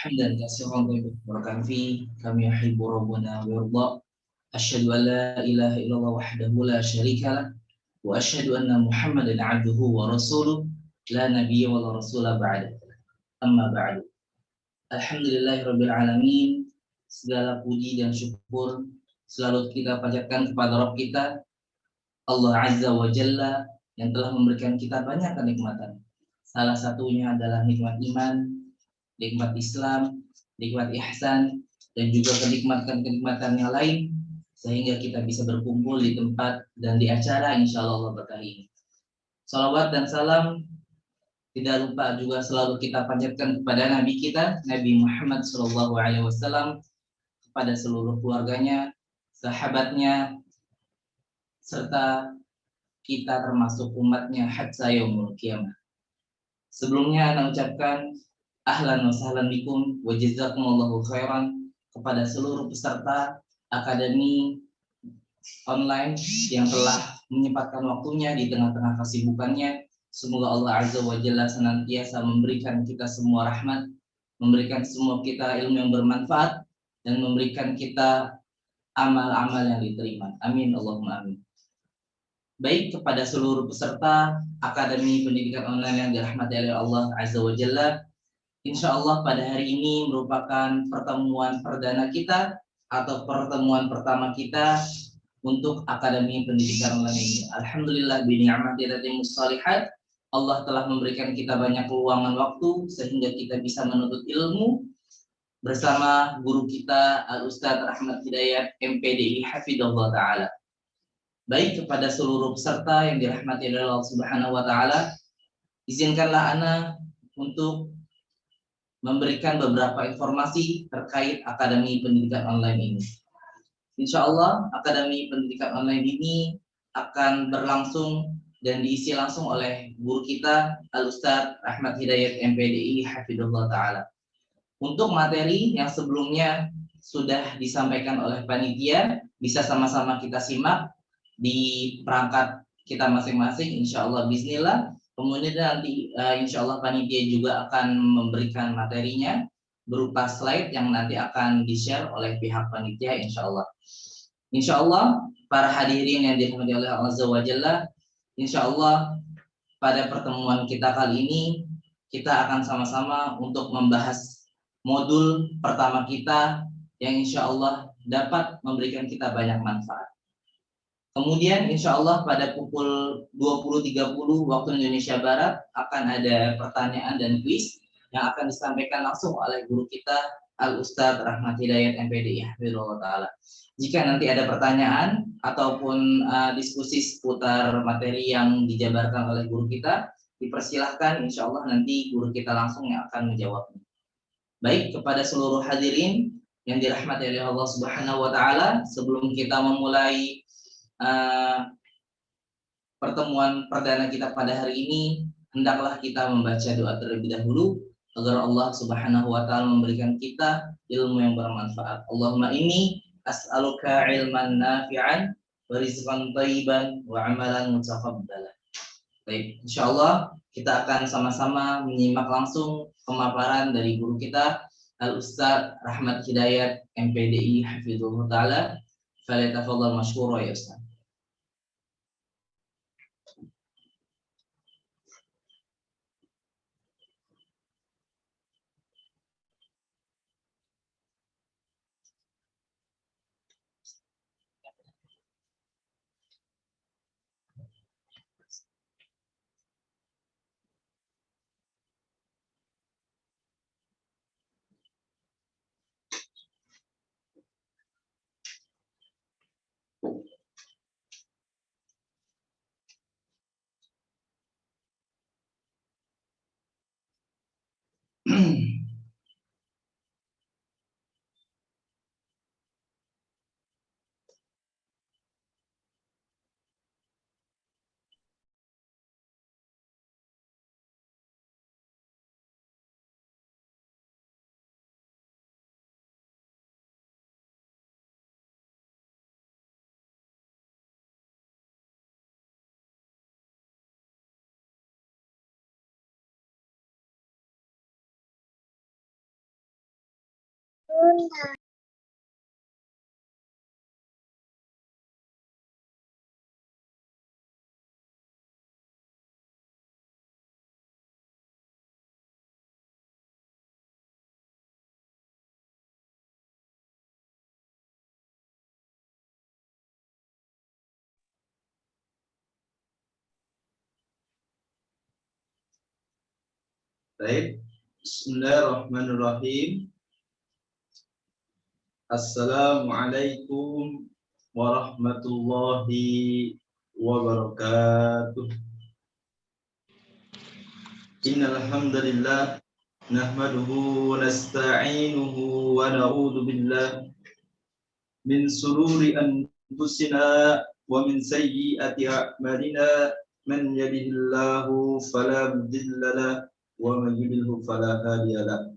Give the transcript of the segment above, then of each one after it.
حمدا كثيرا طيبا مباركا فيه كما يحب ربنا ويرضى. أشهد أن لا إله إلا الله وحده لا شريك له وأشهد أن محمدا عبده ورسوله لا نبي ولا رسول بعده. Amma ba'du. Alhamdulillahirabbil alamin. Segala puji dan syukur selalu kita panjatkan kepada Rabb kita Allah Azza wa Jalla yang telah memberikan kita banyak kenikmatan. Salah satunya adalah nikmat iman, nikmat Islam, nikmat ihsan, dan juga kenikmatan-kenikmatan yang lain sehingga kita bisa berkumpul di tempat dan di acara insyaallah berkah ini. Salawat dan salam tidak lupa juga selalu kita panjatkan kepada Nabi kita, Nabi Muhammad SAW, kepada seluruh keluarganya, sahabatnya, serta kita termasuk umatnya hatta yaumul qiyamah. Sebelumnya saya ucapkan ahlan wa sahlan bikum wa jazakumullahu khairan kepada seluruh peserta akademi online yang telah menyempatkan waktunya di tengah-tengah kesibukannya. Semoga Allah Azza wa Jalla senantiasa memberikan kita semua rahmat, memberikan semua kita ilmu yang bermanfaat, dan memberikan kita amal-amal yang diterima. Amin Allahumma amin. Baik, kepada seluruh peserta Akademi Pendidikan Online yang dirahmati oleh Allah Azza wa Jalla, insya Allah pada hari ini merupakan pertemuan perdana kita atau pertemuan pertama kita untuk Akademi Pendidikan Online ini. Alhamdulillah bi ni'mati tatimmus shalihat. Allah telah memberikan kita banyak luangan waktu sehingga kita bisa menuntut ilmu bersama guru kita Al-Ustadz Rahmat Hidayat MPDI Hafidhullah Ta'ala. Baik, kepada seluruh peserta yang dirahmati oleh Allah Subhanahu wa Ta'ala, izinkanlah Ana untuk memberikan beberapa informasi terkait Akademi Pendidikan Online ini. Insya Allah Akademi Pendidikan Online ini akan berlangsung dan diisi langsung oleh guru kita Al-Ustadz Rahmat Hidayat MPDI Hafidhullah Ta'ala. Untuk materi yang sebelumnya sudah disampaikan oleh panitia, bisa sama-sama kita simak di perangkat kita masing-masing, insya Allah bismillah. Kemudian nanti insya Allah panitia juga akan memberikan materinya berupa slide yang nanti akan di-share oleh pihak panitia insya Allah. Insya Allah para hadirin yang dirahmati oleh Allah Azza wa Jalla, insya Allah pada pertemuan kita kali ini kita akan sama-sama untuk membahas modul pertama kita yang insya Allah dapat memberikan kita banyak manfaat. Kemudian insya Allah pada pukul 20.30 waktu Indonesia Barat akan ada pertanyaan dan kuis yang akan disampaikan langsung oleh guru kita Al-Ustadz Rahmat Hidayat MPDI Hafidhullah Ta'ala. Jika nanti ada pertanyaan ataupun diskusi seputar materi yang dijabarkan oleh guru kita, dipersilahkan, insya Allah nanti guru kita langsung yang akan menjawabnya. Baik, kepada seluruh hadirin yang dirahmati oleh Allah Subhanahu wa Ta'ala, sebelum kita memulai pertemuan perdana kita pada hari ini, hendaklah kita membaca doa terlebih dahulu agar Allah Subhanahu wa Ta'ala memberikan kita ilmu yang bermanfaat. Allahumma inni as'aluka ilman nafi'an wa rizqan thayyiban wa amalan mutaqabbalan. Baik, insyaallah kita akan sama-sama menyimak langsung pemaparan dari guru kita Al-Ustadz Rahmat Hidayat MPDI Hafidhullah Ta'ala. Falyatafadhal mashkura ya Ustaz. Baik, Bismillahirrahmanirrahim. Assalamualaikum warahmatullahi wabarakatuh. Innal hamdalillah nahmaduhu wa nasta'inuhu wa na'udzu billahi min sururi anfusina wa min sayyiati a'malina. Man yahdihillahu fala mudilla lahu wa man yudlil fala hadiya lahu.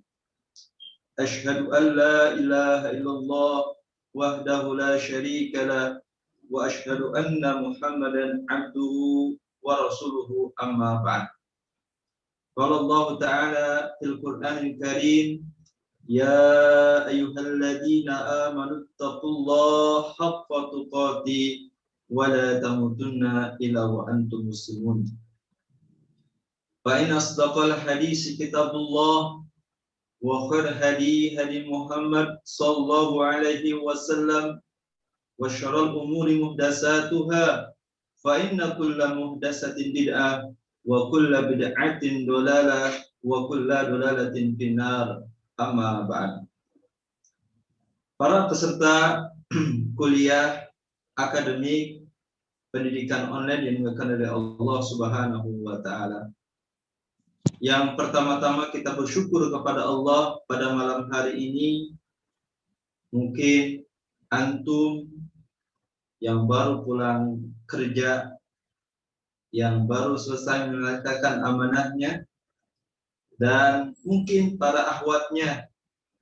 Asyhadu an la ilaha illallah wahdahu la syarika lah wa asyhadu anna Muhammadan abduhu wa rasuluhu amma ba'd. Qala Allah Ta'ala fil Qur'anil Karim, ya ayyuhalladzina amanu taqullaha haqqa tuqatih wa la tamutunna illa wa antum muslimun. Fa in asdaqal hadits kitabullah wa khair hadi Muhammad sallallahu alaihi wasallam wa syarrul umuri muhdatsatuha fa inna kulla muhdatsatin bid'ah wa kulla bid'atin dhalalah wa kulla dhalalatin finnar. Amma ba'd. Para peserta kuliah akademik pendidikan online yang dimuliakan oleh Allah Subhanahu wa taala. Yang pertama-tama kita bersyukur kepada Allah pada malam hari ini. Mungkin antum yang baru pulang kerja, yang baru selesai menunaikan amanahnya, dan mungkin para akhwatnya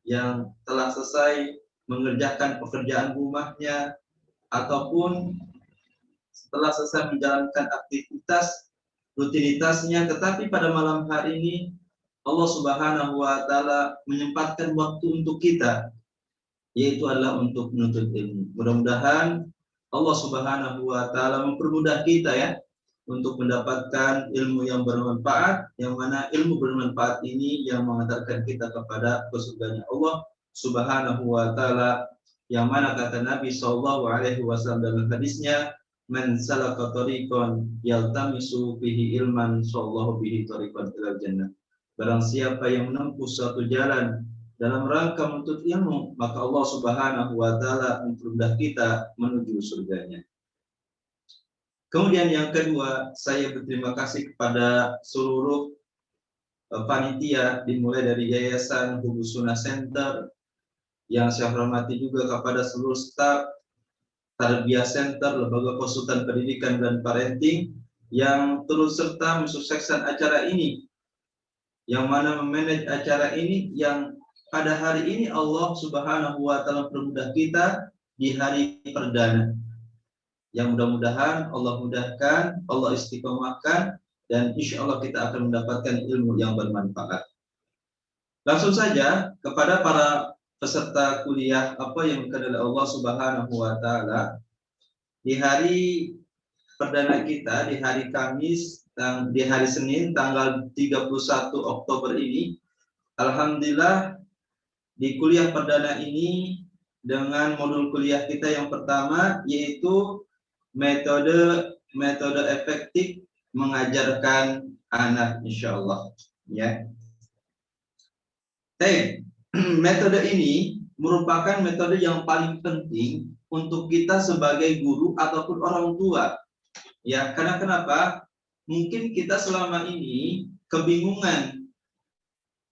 yang telah selesai mengerjakan pekerjaan rumahnya, ataupun setelah selesai menjalankan aktivitas rutinitasnya, tetapi pada malam hari ini Allah Subhanahu wa taala menyempatkan waktu untuk kita, yaitu adalah untuk menuntut ilmu. Mudah-mudahan Allah Subhanahu wa taala mempermudah kita ya untuk mendapatkan ilmu yang bermanfaat, yang mana ilmu bermanfaat ini yang mengantarkan kita kepada surganya Allah Subhanahu wa taala, yang mana kata Nabi sallallahu alaihi wasallam dalam hadisnya, man salaka tariqan yaltamisu bihi ilman sallallahu bihi tariqan ilal jannah. Barang siapa yang menempuh suatu jalan dalam rangka menuntut ilmu, maka Allah Subhanahu wa taala mempermudah kita menuju surganya. Kemudian yang kedua, saya berterima kasih kepada seluruh panitia, dimulai dari Yayasan Hubus Sunnah Center, yang saya hormati juga kepada seluruh staf Tarbiyah Center, Lembaga Konsultan Pendidikan dan Parenting, yang terus serta mensukseskan acara ini, yang mana memanage acara ini, yang pada hari ini Allah Subhanahu wa taala mempermudah kita di hari perdana. Yang mudah-mudahan Allah mudahkan, Allah istiqomahkan, dan insya Allah kita akan mendapatkan ilmu yang bermanfaat. Langsung saja kepada para peserta kuliah apa yang dikatakan oleh Allah Subhanahu wa taala, di hari perdana kita, di hari Kamis dan di hari Senin tanggal 31 Oktober ini, alhamdulillah di kuliah perdana ini dengan modul kuliah kita yang pertama, yaitu metode efektif mengajarkan anak, insyaallah ya. Metode ini merupakan metode yang paling penting untuk kita sebagai guru ataupun orang tua. Ya, karena kenapa? Mungkin kita selama ini kebingungan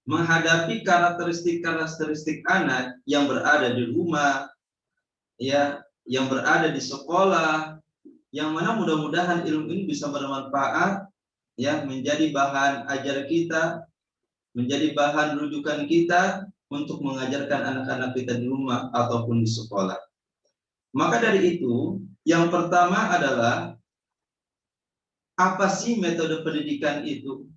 menghadapi karakteristik anak yang berada di rumah, ya, yang berada di sekolah, yang mana mudah-mudahan ilmu ini bisa bermanfaat, ya, menjadi bahan ajar kita, menjadi bahan rujukan kita untuk mengajarkan anak-anak kita di rumah ataupun di sekolah. Maka dari itu, yang pertama adalah apa sih metode pendidikan itu?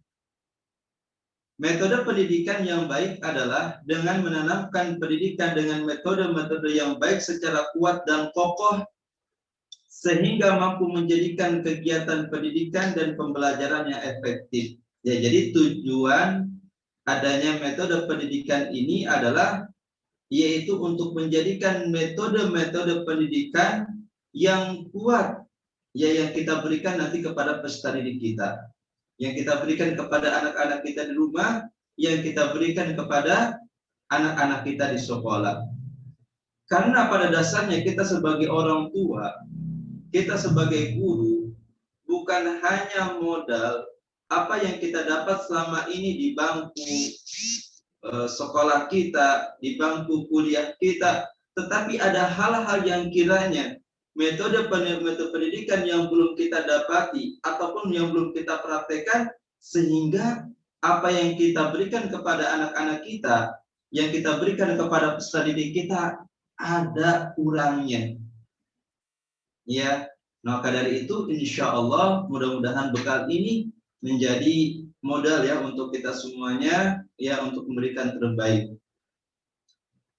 Metode pendidikan yang baik adalah dengan menanamkan pendidikan dengan metode-metode yang baik secara kuat dan kokoh sehingga mampu menjadikan kegiatan pendidikan dan pembelajaran yang efektif. Ya, jadi tujuan adanya metode pendidikan ini adalah yaitu untuk menjadikan metode-metode pendidikan yang kuat, ya, yang kita berikan nanti kepada peserta didik kita, yang kita berikan kepada anak-anak kita di rumah, yang kita berikan kepada anak-anak kita di sekolah. Karena pada dasarnya kita sebagai orang tua, kita sebagai guru, bukan hanya modal apa yang kita dapat selama ini di bangku sekolah kita, di bangku kuliah kita, tetapi ada hal-hal yang kiranya metode pendidikan yang belum kita dapati ataupun yang belum kita praktekkan, sehingga apa yang kita berikan kepada anak-anak kita, yang kita berikan kepada peserta didik kita ada kurangnya. Ya, maka dari itu insya Allah mudah-mudahan bekal ini menjadi modal ya untuk kita semuanya, ya, untuk memberikan terbaik.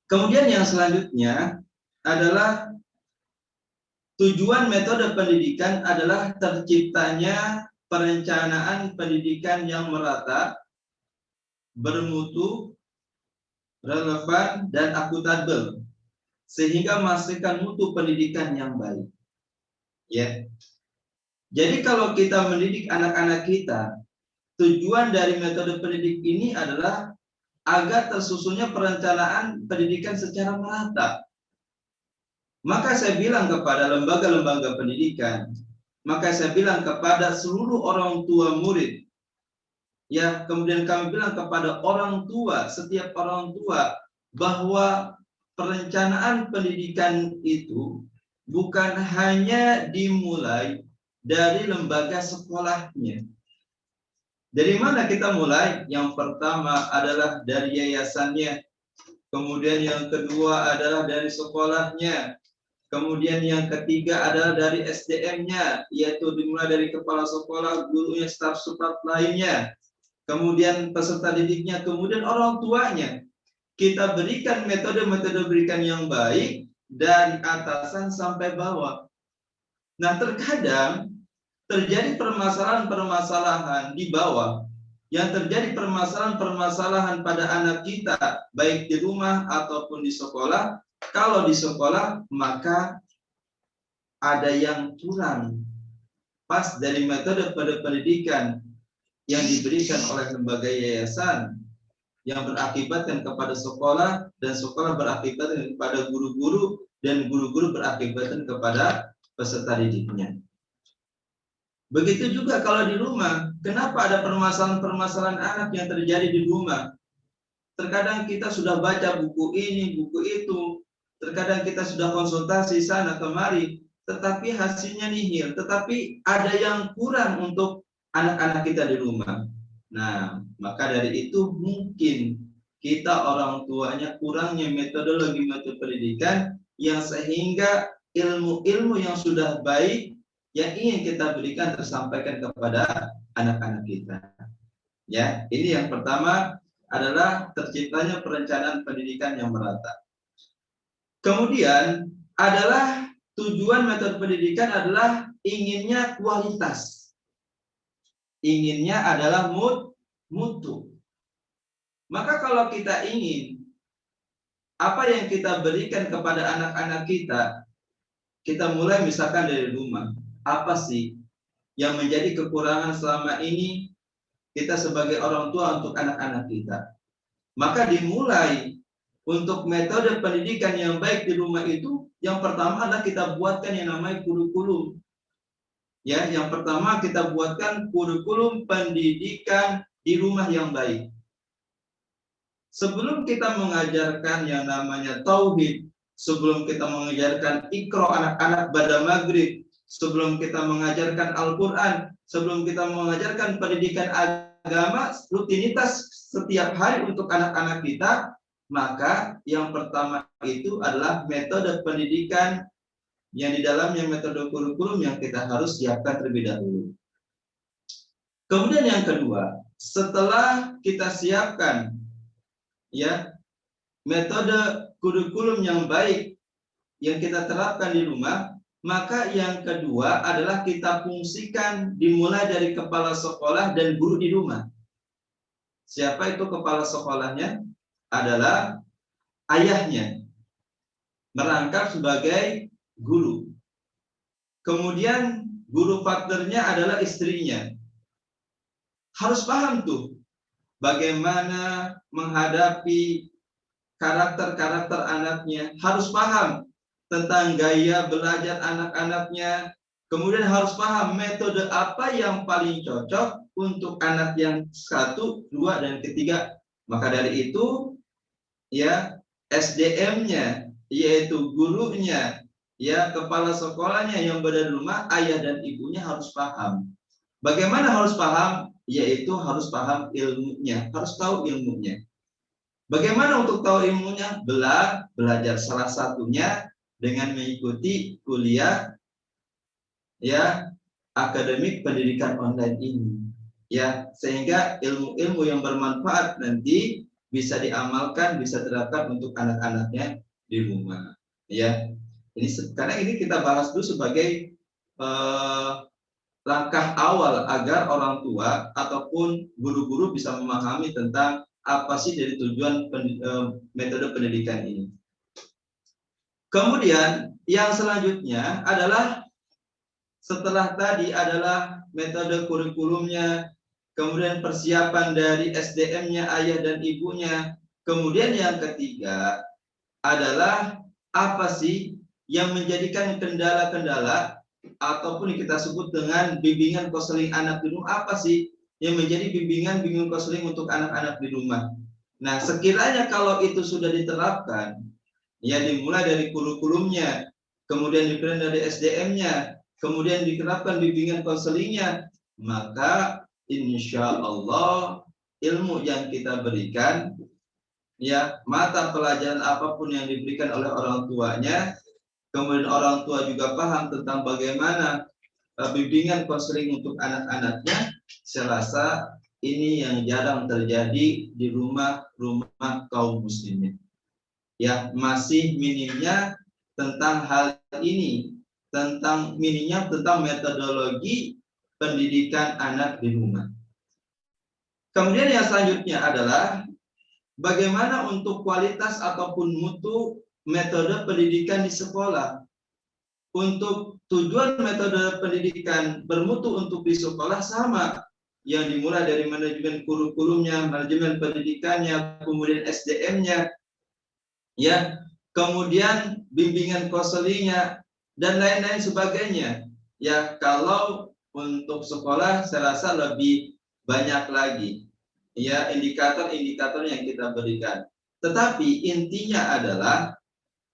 Kemudian yang selanjutnya adalah tujuan metode pendidikan adalah terciptanya perencanaan pendidikan yang merata, bermutu, relevan, dan akuntabel, sehingga menghasilkan mutu pendidikan yang baik. Ya. Jadi kalau kita mendidik anak-anak kita, tujuan dari metode pendidik ini adalah agar tersusunnya perencanaan pendidikan secara merata. Maka saya bilang kepada lembaga-lembaga pendidikan, maka saya bilang kepada seluruh orang tua murid, ya, kemudian kami bilang kepada orang tua, setiap orang tua, bahwa perencanaan pendidikan itu bukan hanya dimulai dari lembaga sekolahnya. Dari mana kita mulai? Yang pertama adalah dari yayasannya, kemudian yang kedua adalah dari sekolahnya, kemudian yang ketiga adalah dari SDM-nya, yaitu dimulai dari kepala sekolah, gurunya, staf-staf lainnya, kemudian peserta didiknya, kemudian orang tuanya. Kita berikan metode-metode berikan yang baik dari atasan sampai bawah. Nah, terkadang terjadi permasalahan-permasalahan di bawah, yang terjadi permasalahan-permasalahan pada anak kita, baik di rumah ataupun di sekolah. Kalau di sekolah, maka ada yang kurang pas dari metode pendidikan yang diberikan oleh lembaga yayasan, yang berakibatkan kepada sekolah, dan sekolah berakibatkan kepada guru-guru, dan guru-guru berakibatkan kepada peserta didiknya. Begitu juga kalau di rumah, kenapa ada permasalahan-permasalahan anak yang terjadi di rumah? Terkadang kita sudah baca buku ini, buku itu, terkadang kita sudah konsultasi sana kemari, tetapi hasilnya nihil, tetapi ada yang kurang untuk anak-anak kita di rumah. Nah, maka dari itu mungkin kita orang tuanya kurangnya metodologi pendidikan, yang sehingga ilmu-ilmu yang sudah baik yang ingin kita berikan tersampaikan kepada anak-anak kita. Ya, ini yang pertama adalah terciptanya perencanaan pendidikan yang merata. Kemudian adalah tujuan metode pendidikan adalah inginnya kualitas. Inginnya adalah mutu. Maka kalau kita ingin apa yang kita berikan kepada anak-anak kita mulai misalkan dari rumah. Apa sih yang menjadi kekurangan selama ini kita sebagai orang tua untuk anak-anak kita? Maka dimulai untuk metode pendidikan yang baik di rumah itu, yang pertama adalah kita buatkan yang namanya kurikulum. Ya, yang pertama kita buatkan kurikulum pendidikan di rumah yang baik. Sebelum kita mengajarkan yang namanya tauhid, sebelum kita mengajarkan Iqra anak-anak pada maghrib, sebelum kita mengajarkan Al-Quran, sebelum kita mengajarkan pendidikan agama, rutinitas setiap hari untuk anak-anak kita, maka yang pertama itu adalah metode pendidikan yang di dalamnya metode kurikulum yang kita harus siapkan terlebih dahulu. Kemudian yang kedua, setelah kita siapkan ya metode kurikulum yang baik yang kita terapkan di rumah, maka yang kedua adalah kita fungsikan dimulai dari kepala sekolah dan guru di rumah. Siapa itu kepala sekolahnya? Adalah ayahnya, merangkap sebagai guru. Kemudian guru partnernya adalah istrinya. Harus paham tuh bagaimana menghadapi karakter-karakter anaknya, harus paham tentang gaya belajar anak-anaknya, kemudian harus paham metode apa yang paling cocok untuk anak yang 1, 2, dan ketiga. Maka dari itu, ya SDM-nya, yaitu gurunya, ya kepala sekolahnya yang berada di rumah, ayah dan ibunya harus paham. Bagaimana harus paham? Yaitu harus paham ilmunya, harus tahu ilmunya. Bagaimana untuk tahu ilmunya? Belajar salah satunya dengan mengikuti kuliah ya akademik pendidikan online ini. Ya, sehingga ilmu-ilmu yang bermanfaat nanti bisa diamalkan, bisa terapkan untuk anak-anaknya di rumah. Ya, ini karena ini kita bahas dulu sebagai langkah awal agar orang tua ataupun guru-guru bisa memahami tentang apa sih dari tujuan metode pendidikan ini. Kemudian yang selanjutnya adalah setelah tadi adalah metode kurikulumnya, kemudian persiapan dari SDM-nya ayah dan ibunya. Kemudian yang ketiga adalah apa sih yang menjadikan kendala-kendala ataupun kita sebut dengan bimbingan konseling anak di rumah, apa sih yang menjadi bimbingan konseling untuk anak-anak di rumah. Nah, sekiranya kalau itu sudah diterapkan, ya dimulai dari kurikulumnya, kemudian dipilih dari SDM-nya, kemudian diterapkan bimbingan konselingnya, maka insya Allah ilmu yang kita berikan, ya mata pelajaran apapun yang diberikan oleh orang tuanya, kemudian orang tua juga paham tentang bagaimana bimbingan konseling untuk anak-anaknya, saya rasa ini yang jarang terjadi di rumah-rumah kaum muslimin. Ya, masih minimnya tentang hal ini, minimnya tentang metodologi pendidikan anak di rumah. Kemudian yang selanjutnya adalah bagaimana untuk kualitas ataupun mutu metode pendidikan di sekolah. Untuk tujuan metode pendidikan bermutu untuk di sekolah sama, yang dimulai dari manajemen kurikulumnya, manajemen pendidikannya, kemudian SDM-nya, ya, kemudian bimbingan konselingnya dan lain-lain sebagainya. Ya, kalau untuk sekolah saya rasa lebih banyak lagi ya indikator-indikator yang kita berikan. Tetapi intinya adalah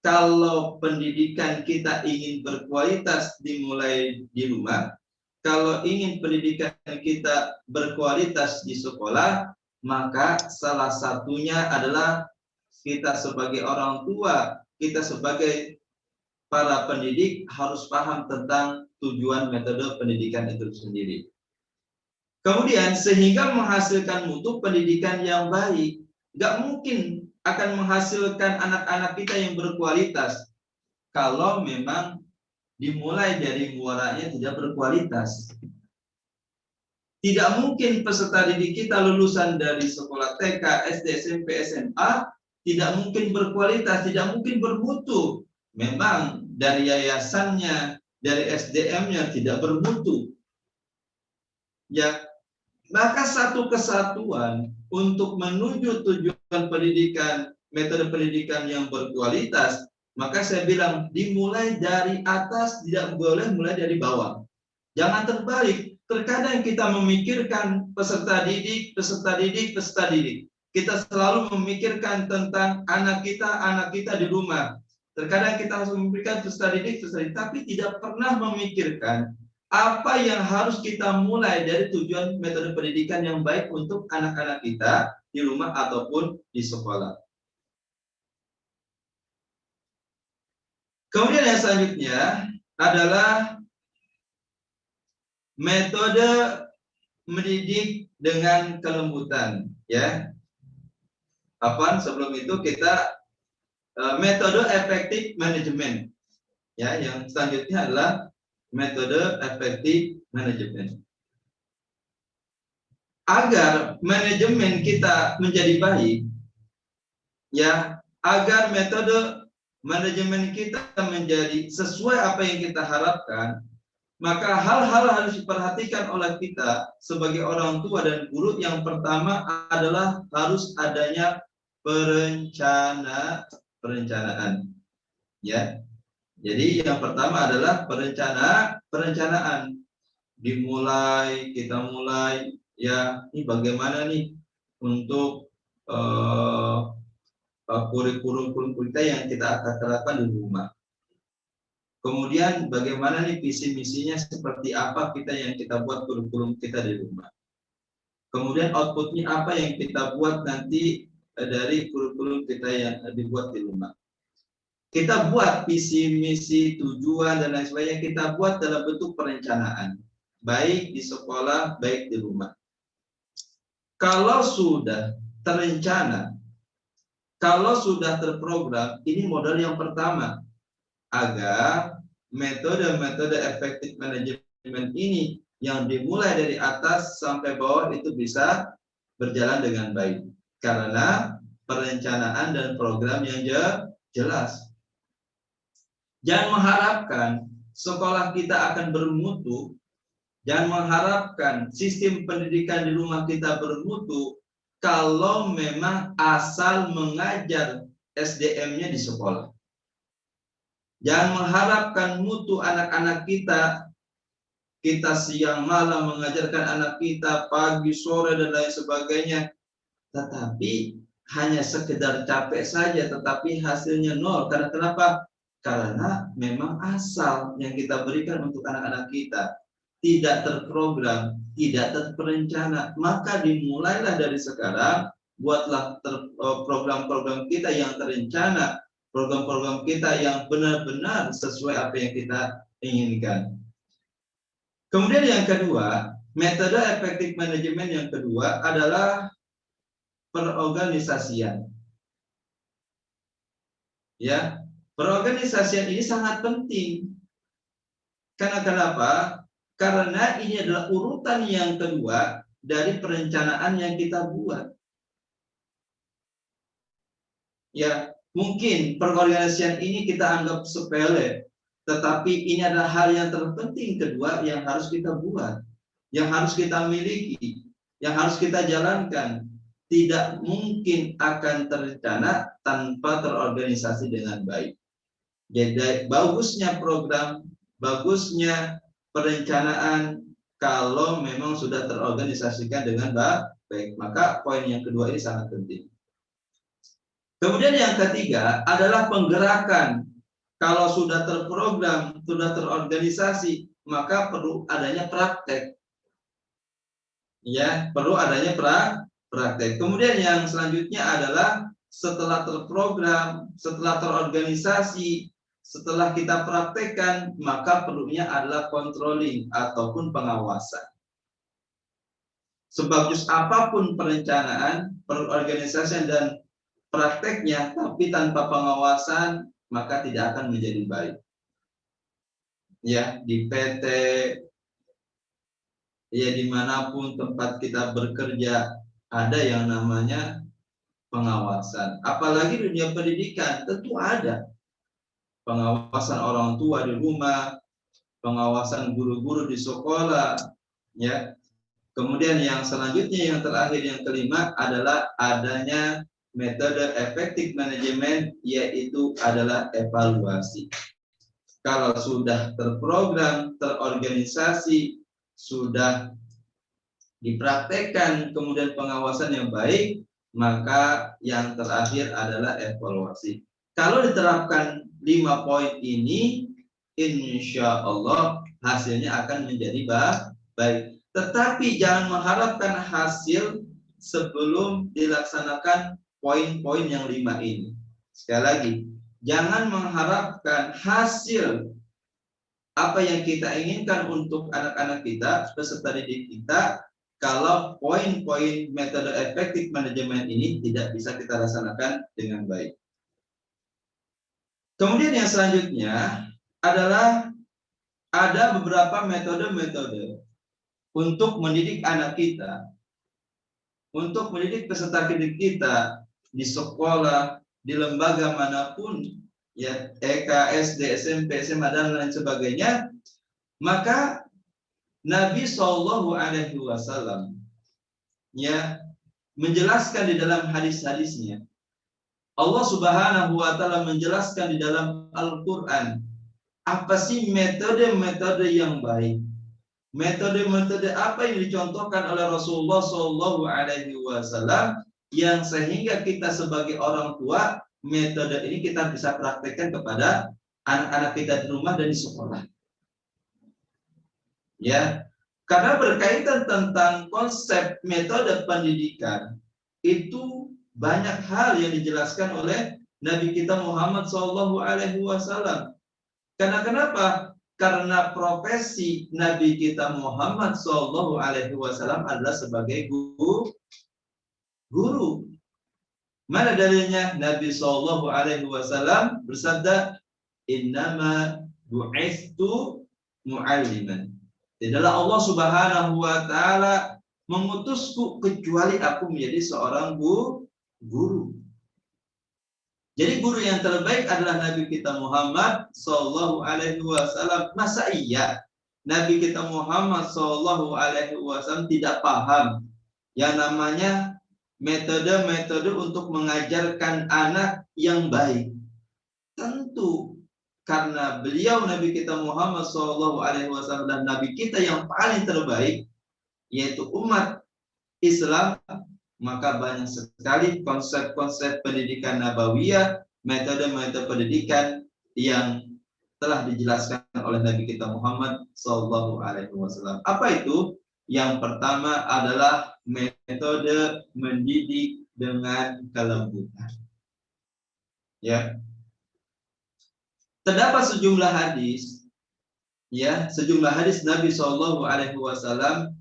kalau pendidikan kita ingin berkualitas dimulai di rumah, kalau ingin pendidikan kita berkualitas di sekolah, maka salah satunya adalah kita sebagai orang tua, kita sebagai para pendidik harus paham tentang tujuan metode pendidikan itu sendiri. Kemudian sehingga menghasilkan mutu pendidikan yang baik, nggak mungkin akan menghasilkan anak-anak kita yang berkualitas kalau memang dimulai dari muaranya tidak berkualitas. Tidak mungkin peserta didik kita lulusan dari sekolah TK, SD, SMP, SMA tidak mungkin berkualitas, tidak mungkin bermutu. Memang dari yayasannya, dari SDM-nya tidak bermutu. Ya, maka satu kesatuan untuk menuju tujuan pendidikan, metode pendidikan yang berkualitas, maka saya bilang dimulai dari atas, tidak boleh mulai dari bawah. Jangan terbalik. Terkadang kita memikirkan peserta didik. Kita selalu memikirkan tentang anak kita di rumah. Terkadang kita harus memikirkan peserta didik, tapi tidak pernah memikirkan apa yang harus kita mulai dari tujuan metode pendidikan yang baik untuk anak-anak kita di rumah ataupun di sekolah. Kemudian yang selanjutnya adalah metode mendidik dengan kelembutan, ya. Sebelum itu kita metode efektif manajemen, ya. Yang selanjutnya adalah metode efektif manajemen. Agar manajemen kita menjadi baik, ya, agar metode manajemen kita menjadi sesuai apa yang kita harapkan, maka hal-hal harus diperhatikan oleh kita sebagai orang tua dan guru. Yang pertama adalah harus adanya perencanaan, ya. Jadi yang pertama adalah perencanaan. Kita mulai, ya, ini bagaimana nih untuk kurikulum kita yang kita akan terapkan di rumah. Kemudian bagaimana nih visi misinya, seperti apa yang kita buat kurikulum kita di rumah. Kemudian outputnya apa yang kita buat nanti dari kurikulum kita yang dibuat di rumah. Kita buat visi misi, tujuan dan lain sebagainya, kita buat dalam bentuk perencanaan, baik di sekolah, baik di rumah. Kalau sudah terencana, kalau sudah terprogram, ini modal yang pertama, agar metode-metode efektif manajemen ini yang dimulai dari atas sampai bawah itu bisa berjalan dengan baik. Karena perencanaan dan program yang jelas. Jangan mengharapkan sekolah kita akan bermutu, jangan mengharapkan sistem pendidikan di rumah kita bermutu kalau memang asal mengajar SDM-nya di sekolah. Jangan mengharapkan mutu anak-anak kita siang malam mengajarkan anak kita, pagi, sore, dan lain sebagainya, tetapi hanya sekedar capek saja, tetapi hasilnya nol. Karena kenapa? Karena memang asal yang kita berikan untuk anak-anak kita tidak terprogram, tidak terperencana. Maka dimulailah dari sekarang, buatlah program-program kita yang terencana, program-program kita yang benar-benar sesuai apa yang kita inginkan. Kemudian yang kedua, metode efektif manajemen yang kedua adalah perorganisasian. Ya, perorganisasian ini sangat penting. Karena kenapa? Karena ini adalah urutan yang kedua dari perencanaan yang kita buat. Ya, mungkin perorganisasian ini kita anggap sepele, tetapi ini adalah hal yang terpenting kedua yang harus kita buat, yang harus kita miliki, yang harus kita jalankan. Tidak mungkin akan terencana tanpa terorganisasi dengan baik. Jadi bagusnya program, bagusnya perencanaan kalau memang sudah terorganisasikan dengan baik. Maka poin yang kedua ini sangat penting. Kemudian yang ketiga adalah penggerakan. Kalau sudah terprogram, sudah terorganisasi, maka perlu adanya praktek. Ya, perlu adanya praktek. Kemudian yang selanjutnya adalah setelah terprogram, setelah terorganisasi, setelah kita praktekkan, maka perlunya adalah controlling ataupun pengawasan. Sebagus apapun perencanaan, perorganisasian dan prakteknya, tapi tanpa pengawasan, maka tidak akan menjadi baik. Ya, di PT, ya dimanapun tempat kita bekerja, ada yang namanya pengawasan. Apalagi dunia pendidikan, tentu ada pengawasan orang tua di rumah, pengawasan guru-guru di sekolah, ya. Kemudian yang selanjutnya, yang terakhir, yang kelima adalah adanya metode efektif manajemen, yaitu adalah evaluasi. Kalau sudah terprogram, terorganisasi, sudah dipraktekkan, kemudian pengawasan yang baik, maka yang terakhir adalah evaluasi. Kalau diterapkan 5 poin ini, insya Allah hasilnya akan menjadi baik. Tetapi jangan mengharapkan hasil sebelum dilaksanakan poin-poin yang 5 ini. Sekali lagi, jangan mengharapkan hasil apa yang kita inginkan untuk anak-anak kita, peserta didik kita, kalau poin-poin metode efektif manajemen ini tidak bisa kita laksanakan dengan baik. Kemudian yang selanjutnya adalah ada beberapa metode-metode untuk mendidik anak kita, untuk mendidik peserta didik kita di sekolah, di lembaga manapun, ya TK, SD, SMP, SMA dan lain sebagainya, maka Nabi Shallallahu Alaihi Wasallam ya menjelaskan di dalam hadis-hadisnya. Allah Subhanahu Wa Taala menjelaskan di dalam Al-Quran apa sih metode-metode yang baik. Metode-metode apa yang dicontohkan oleh Rasulullah Shallallahu Alaihi Wasallam yang sehingga kita sebagai orang tua metode ini kita bisa praktekkan kepada anak-anak kita di rumah dan di sekolah. Ya, karena berkaitan tentang konsep metode pendidikan itu banyak hal yang dijelaskan oleh Nabi kita Muhammad Shallallahu Alaihi Wasallam. Karena kenapa? Karena profesi Nabi kita Muhammad Shallallahu Alaihi Wasallam adalah sebagai guru. Mana dalilnya? Nabi Shallallahu Alaihi Wasallam bersabda, "Innama bu'istu mu'alliman." Tidaklah Allah Subhanahu Wa Taala mengutusku kecuali aku menjadi seorang guru. Jadi guru yang terbaik adalah Nabi kita Muhammad Sallallahu Alaihi Wasallam. Masa iya Nabi kita Muhammad Sallallahu Alaihi Wasallam tidak paham yang namanya metode-metode untuk mengajarkan anak yang baik? Tentu, karena beliau Nabi kita Muhammad Sallallahu Alaihi Wasallam dan Nabi kita yang paling terbaik, yaitu umat Islam, maka banyak sekali konsep-konsep pendidikan nabawiyah, metode-metode pendidikan yang telah dijelaskan oleh Nabi kita Muhammad Sallallahu Alaihi Wasallam. Apa itu? Yang pertama adalah metode mendidik dengan kelembutan. Ya, terdapat sejumlah hadis, sejumlah hadis Nabi Sallallahu Alaihi Wasallam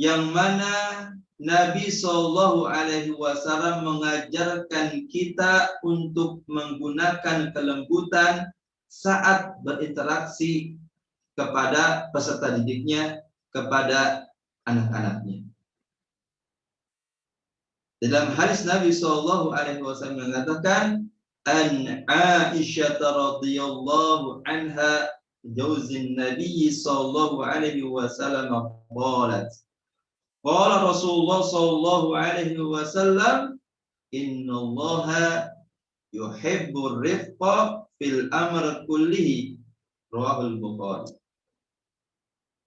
yang mana Nabi Shallallahu Alaihi Wasallam mengajarkan kita untuk menggunakan kelembutan saat berinteraksi kepada peserta didiknya, kepada anak-anaknya. Dalam hadis Nabi Shallallahu Alaihi Wasallam mengatakan, "An Aisyah radhiyallahu anha jauzin Nabi Shallallahu Alaihi Wasallam qalat." Qala Rasulullah sallallahu alaihi wasallam, "Innallaha yuhibbur rifqa fil amr kullihi." Rawahul Bukhari.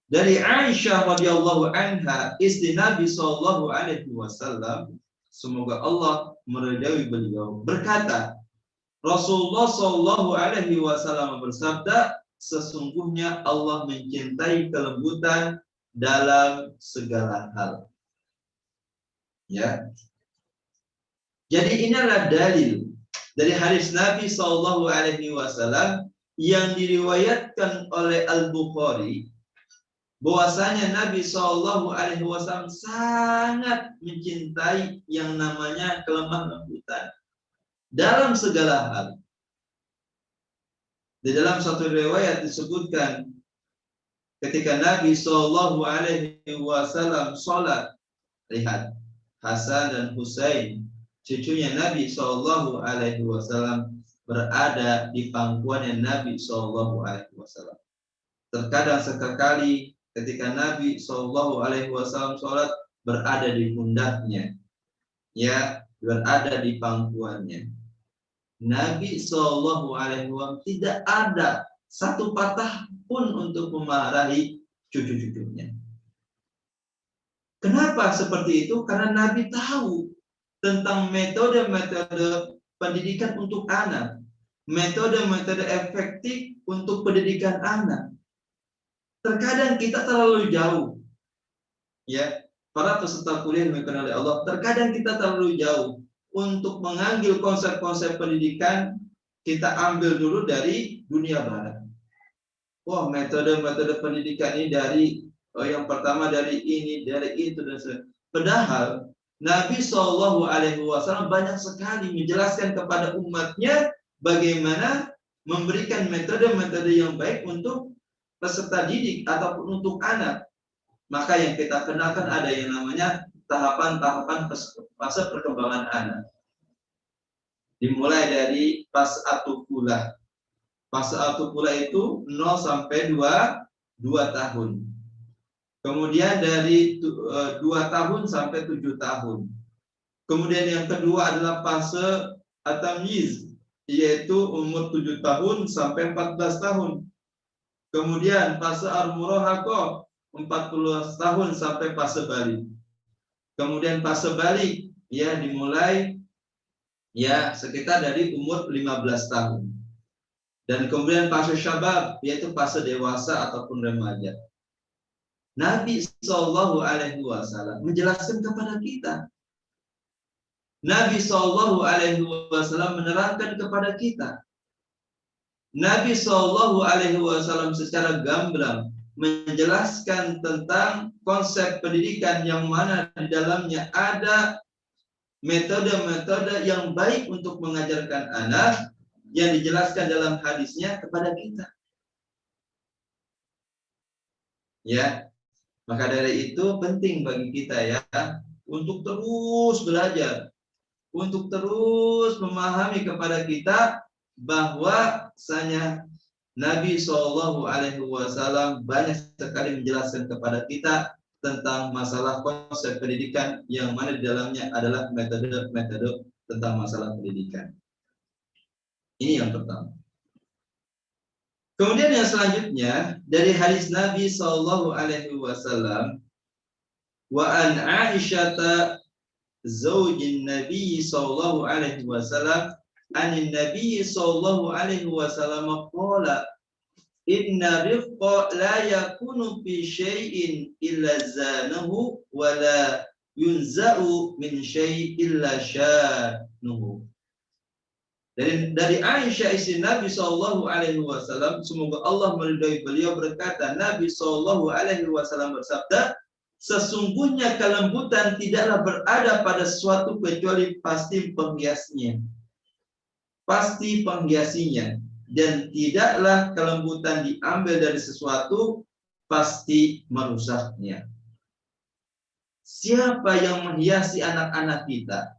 Dari Aisyah radhiyallahu anha, istri Nabi sallallahu alaihi wasallam, semoga Allah meridai beliau, berkata, Rasulullah sallallahu alaihi wasallam bersabda, sesungguhnya Allah mencintai kelembutan dalam segala hal. Ya. Jadi inilah dalil dari hadis Nabi Shallallahu Alaihi Wasallam yang diriwayatkan oleh Al-Bukhari, bahwasanya Nabi Shallallahu Alaihi Wasallam sangat mencintai yang namanya kelemah lembutan dalam segala hal. Di dalam satu riwayat disebutkan, ketika Nabi Shallallahu Alaihi Wasallam sholat, lihat Hasan dan Husain, cucunya Nabi Shallallahu Alaihi Wasallam, berada di pangkuannya Nabi Shallallahu Alaihi Wasallam. Terkadang sekali ketika Nabi Shallallahu Alaihi Wasallam sholat, berada di pundaknya, berada di pangkuannya. Nabi Shallallahu Alaihi Wasallam tidak ada satu patah pun untuk memarahi cucu-cucunya. Kenapa seperti itu? Karena Nabi tahu tentang metode-metode pendidikan untuk anak, metode-metode efektif untuk pendidikan anak. Terkadang kita terlalu jauh, para peserta kuliah yang dikenal oleh Allah, terkadang kita terlalu jauh untuk mengambil konsep-konsep pendidikan. Kita ambil dulu dari dunia barat. Wah, metode-metode pendidikan ini dari Oh, yang pertama dari ini, dari itu dan sebagainya. Padahal Nabi Shallallahu Alaihi Wasallam banyak sekali menjelaskan kepada umatnya bagaimana memberikan metode-metode yang baik untuk peserta didik ataupun untuk anak. Maka yang kita kenalkan ada yang namanya tahapan-tahapan fase perkembangan anak. Dimulai dari fase atufulah. Fase atufulah itu 0 sampai 2 tahun. Kemudian dari 2 tahun sampai 7 tahun. Kemudian yang kedua adalah fase at-tamyiz, yaitu umur 7 tahun sampai 14 tahun. Kemudian fase al-murahaqah 14 tahun sampai fase balik. Kemudian fase balik ya dimulai ya sekitar dari umur 15 tahun. Dan kemudian fase syabab yaitu fase dewasa ataupun remaja. Nabi Shallallahu Alaihi Wasallam menjelaskan kepada kita. Nabi Shallallahu Alaihi Wasallam menerangkan kepada kita. Nabi Shallallahu Alaihi Wasallam secara gamblang menjelaskan tentang konsep pendidikan yang mana di dalamnya ada metode-metode yang baik untuk mengajarkan anak yang dijelaskan dalam hadisnya kepada kita. Ya, maka dari itu penting bagi kita ya untuk terus belajar, untuk terus memahami kepada kita bahwa Nabi Shallallahu Alaihi Wasallam banyak sekali menjelaskan kepada kita tentang masalah konsep pendidikan yang mana di dalamnya adalah metode-metode tentang masalah pendidikan. Ini yang pertama. Kemudian yang selanjutnya dari hadis Nabi Shallallahu Alaihi Wasallam, wa an Aisyah zaujin Nabi Shallallahu Alaihi Wasallam, anin Nabi Shallallahu Alaihi Wasallam qala inna rifqa la yakunu fi syai'in illa zanahu wa la yunza'u min syai'in illa syanuhu. Dari Aisyah istri Nabi Shallallahu Alaihi Wasallam, semoga Allah meridhai beliau, berkata, Nabi Shallallahu Alaihi Wasallam bersabda, sesungguhnya kelembutan tidaklah berada pada sesuatu kecuali pasti penghiasnya, pasti penghiasinya, dan tidaklah kelembutan diambil dari sesuatu pasti merusaknya. Siapa yang menghiasi anak-anak kita?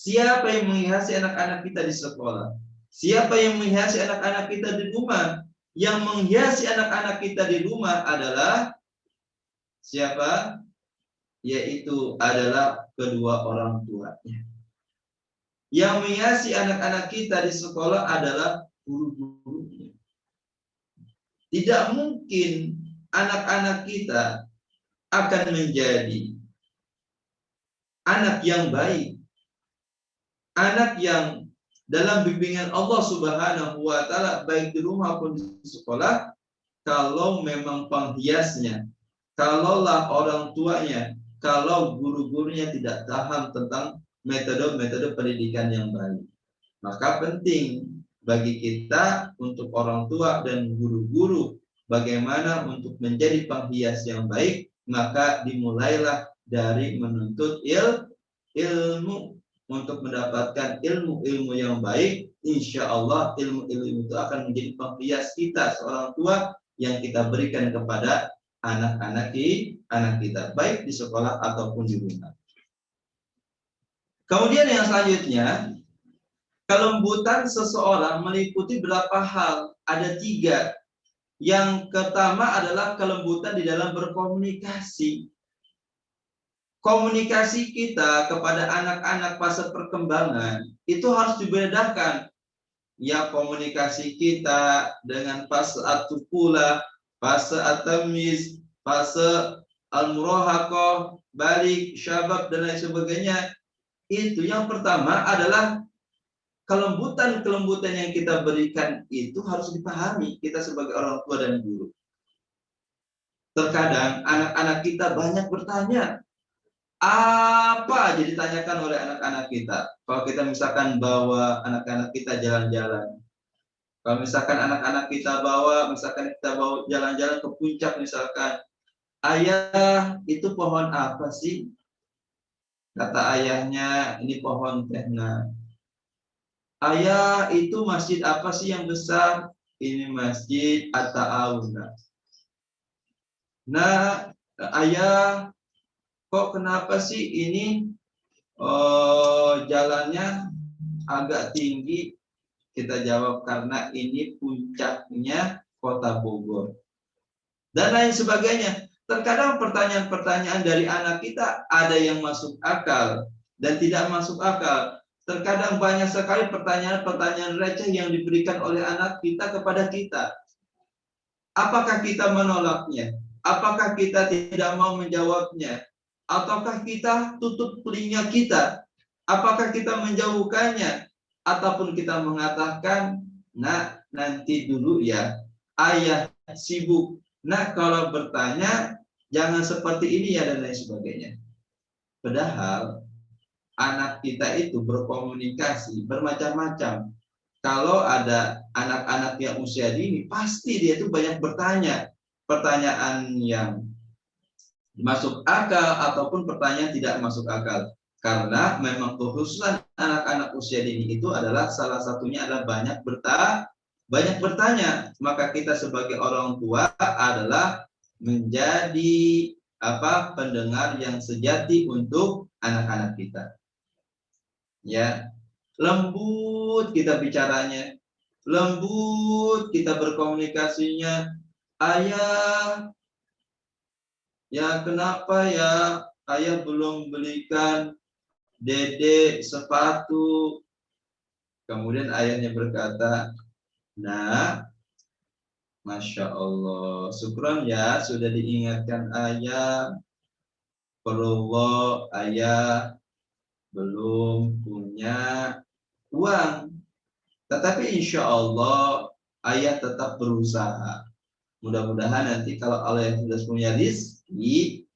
Siapa yang menghiasi anak-anak kita di sekolah? Siapa yang menghiasi anak-anak kita di rumah? Yang menghiasi anak-anak kita di rumah adalah siapa? Yaitu adalah kedua orang tuanya. Yang menghiasi anak-anak kita di sekolah adalah guru-gurunya. Tidak mungkin anak-anak kita akan menjadi anak yang baik, anak yang dalam bimbingan Allah Subhanahu wa Ta'ala baik di rumah maupun di sekolah, kalau memang penghiasnya, kalaulah orang tuanya, kalau guru-gurunya tidak paham tentang metode-metode pendidikan yang baik. Maka penting bagi kita untuk orang tua dan guru-guru bagaimana untuk menjadi penghias yang baik, maka dimulailah dari menuntut ilmu. Untuk mendapatkan ilmu-ilmu yang baik, insya Allah ilmu-ilmu itu akan menjadi penghias kita seorang tua yang kita berikan kepada anak-anak kita, baik di sekolah ataupun di rumah. Kemudian yang selanjutnya, kelembutan seseorang meliputi berapa hal? Ada 3. Yang pertama adalah kelembutan di dalam berkomunikasi. Komunikasi kita kepada anak-anak fase perkembangan itu harus dibedakan. Ya, komunikasi kita dengan fase at-tufulah, fase at-tamyiz, fase al-murahaqah, balik, syabab dan lain sebagainya. Itu yang pertama adalah kelembutan-kelembutan yang kita berikan itu harus dipahami kita sebagai orang tua dan guru. Terkadang anak-anak kita banyak bertanya, apa aja ditanyakan oleh anak-anak kita. Kalau kita misalkan bawa anak-anak kita jalan-jalan, kalau misalkan anak-anak kita bawa jalan-jalan ke puncak misalkan, ayah itu pohon apa sih? Kata ayahnya, ini pohon tehna. Ayah itu masjid apa sih yang besar? Ini masjid At-Ta'awun. Nah, ayah, kok kenapa sih ini jalannya agak tinggi? Kita jawab karena ini puncaknya kota Bogor. Dan lain sebagainya. Terkadang pertanyaan-pertanyaan dari anak kita ada yang masuk akal dan tidak masuk akal. Terkadang banyak sekali pertanyaan-pertanyaan receh yang diberikan oleh anak kita kepada kita. Apakah kita menolaknya? Apakah kita tidak mau menjawabnya? Ataukah kita tutup telinga kita? Apakah kita menjauhkannya? Ataupun kita mengatakan, nah nanti dulu ya, ayah sibuk. Nah kalau bertanya, jangan seperti ini ya dan lain sebagainya. Padahal anak kita itu berkomunikasi bermacam-macam. Kalau ada anak-anak yang usia dini, pasti dia itu banyak bertanya. Pertanyaan yang masuk akal ataupun pertanyaan tidak masuk akal. Karena memang kekhususan anak-anak usia dini itu adalah salah satunya adalah banyak bertanya. Maka kita sebagai orang tua adalah menjadi pendengar yang sejati untuk anak-anak kita. Ya, lembut kita bicaranya, lembut kita berkomunikasinya. Ayah, ya kenapa ya ayah belum belikan Dede sepatu? Kemudian ayahnya berkata, nah, Masya Allah, syukran ya sudah diingatkan ayah. Perlu ayah belum punya uang. Tetapi insya Allah ayah tetap berusaha. Mudah-mudahan nanti kalau Allah yang sudah punya rezeki,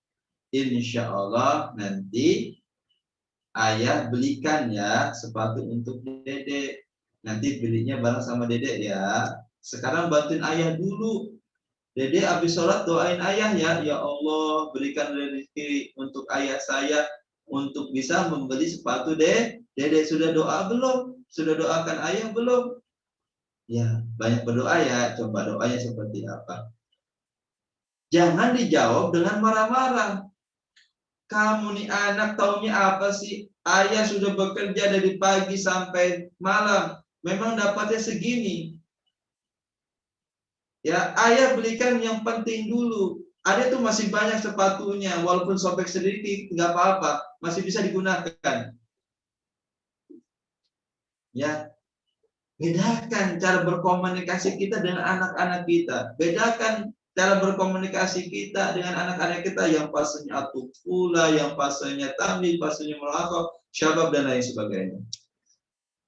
insya Allah nanti ayah belikan ya sepatu untuk Dede. Nanti belinya bareng sama Dede ya. Sekarang bantuin ayah dulu. Dede habis sholat doain ayah ya. Ya Allah berikan rezeki untuk ayah saya untuk bisa membeli sepatu Dede. Sudah doa belum? Sudah doakan ayah belum? Ya banyak berdoa ya. Coba doanya seperti apa? Jangan dijawab dengan marah-marah. Kamu nih anak taunya apa sih? Ayah sudah bekerja dari pagi sampai malam. Memang dapatnya segini. Ya, ayah belikan yang penting dulu. Ada tuh masih banyak sepatunya, walaupun sobek sedikit nggak apa-apa, masih bisa digunakan. Ya, bedakan cara berkomunikasi kita dengan anak-anak kita. Bedakan cara berkomunikasi kita dengan anak-anak kita yang fasenya atufula, yang fasenya tamyiz, fasenya murahaqah, syabab dan lain sebagainya.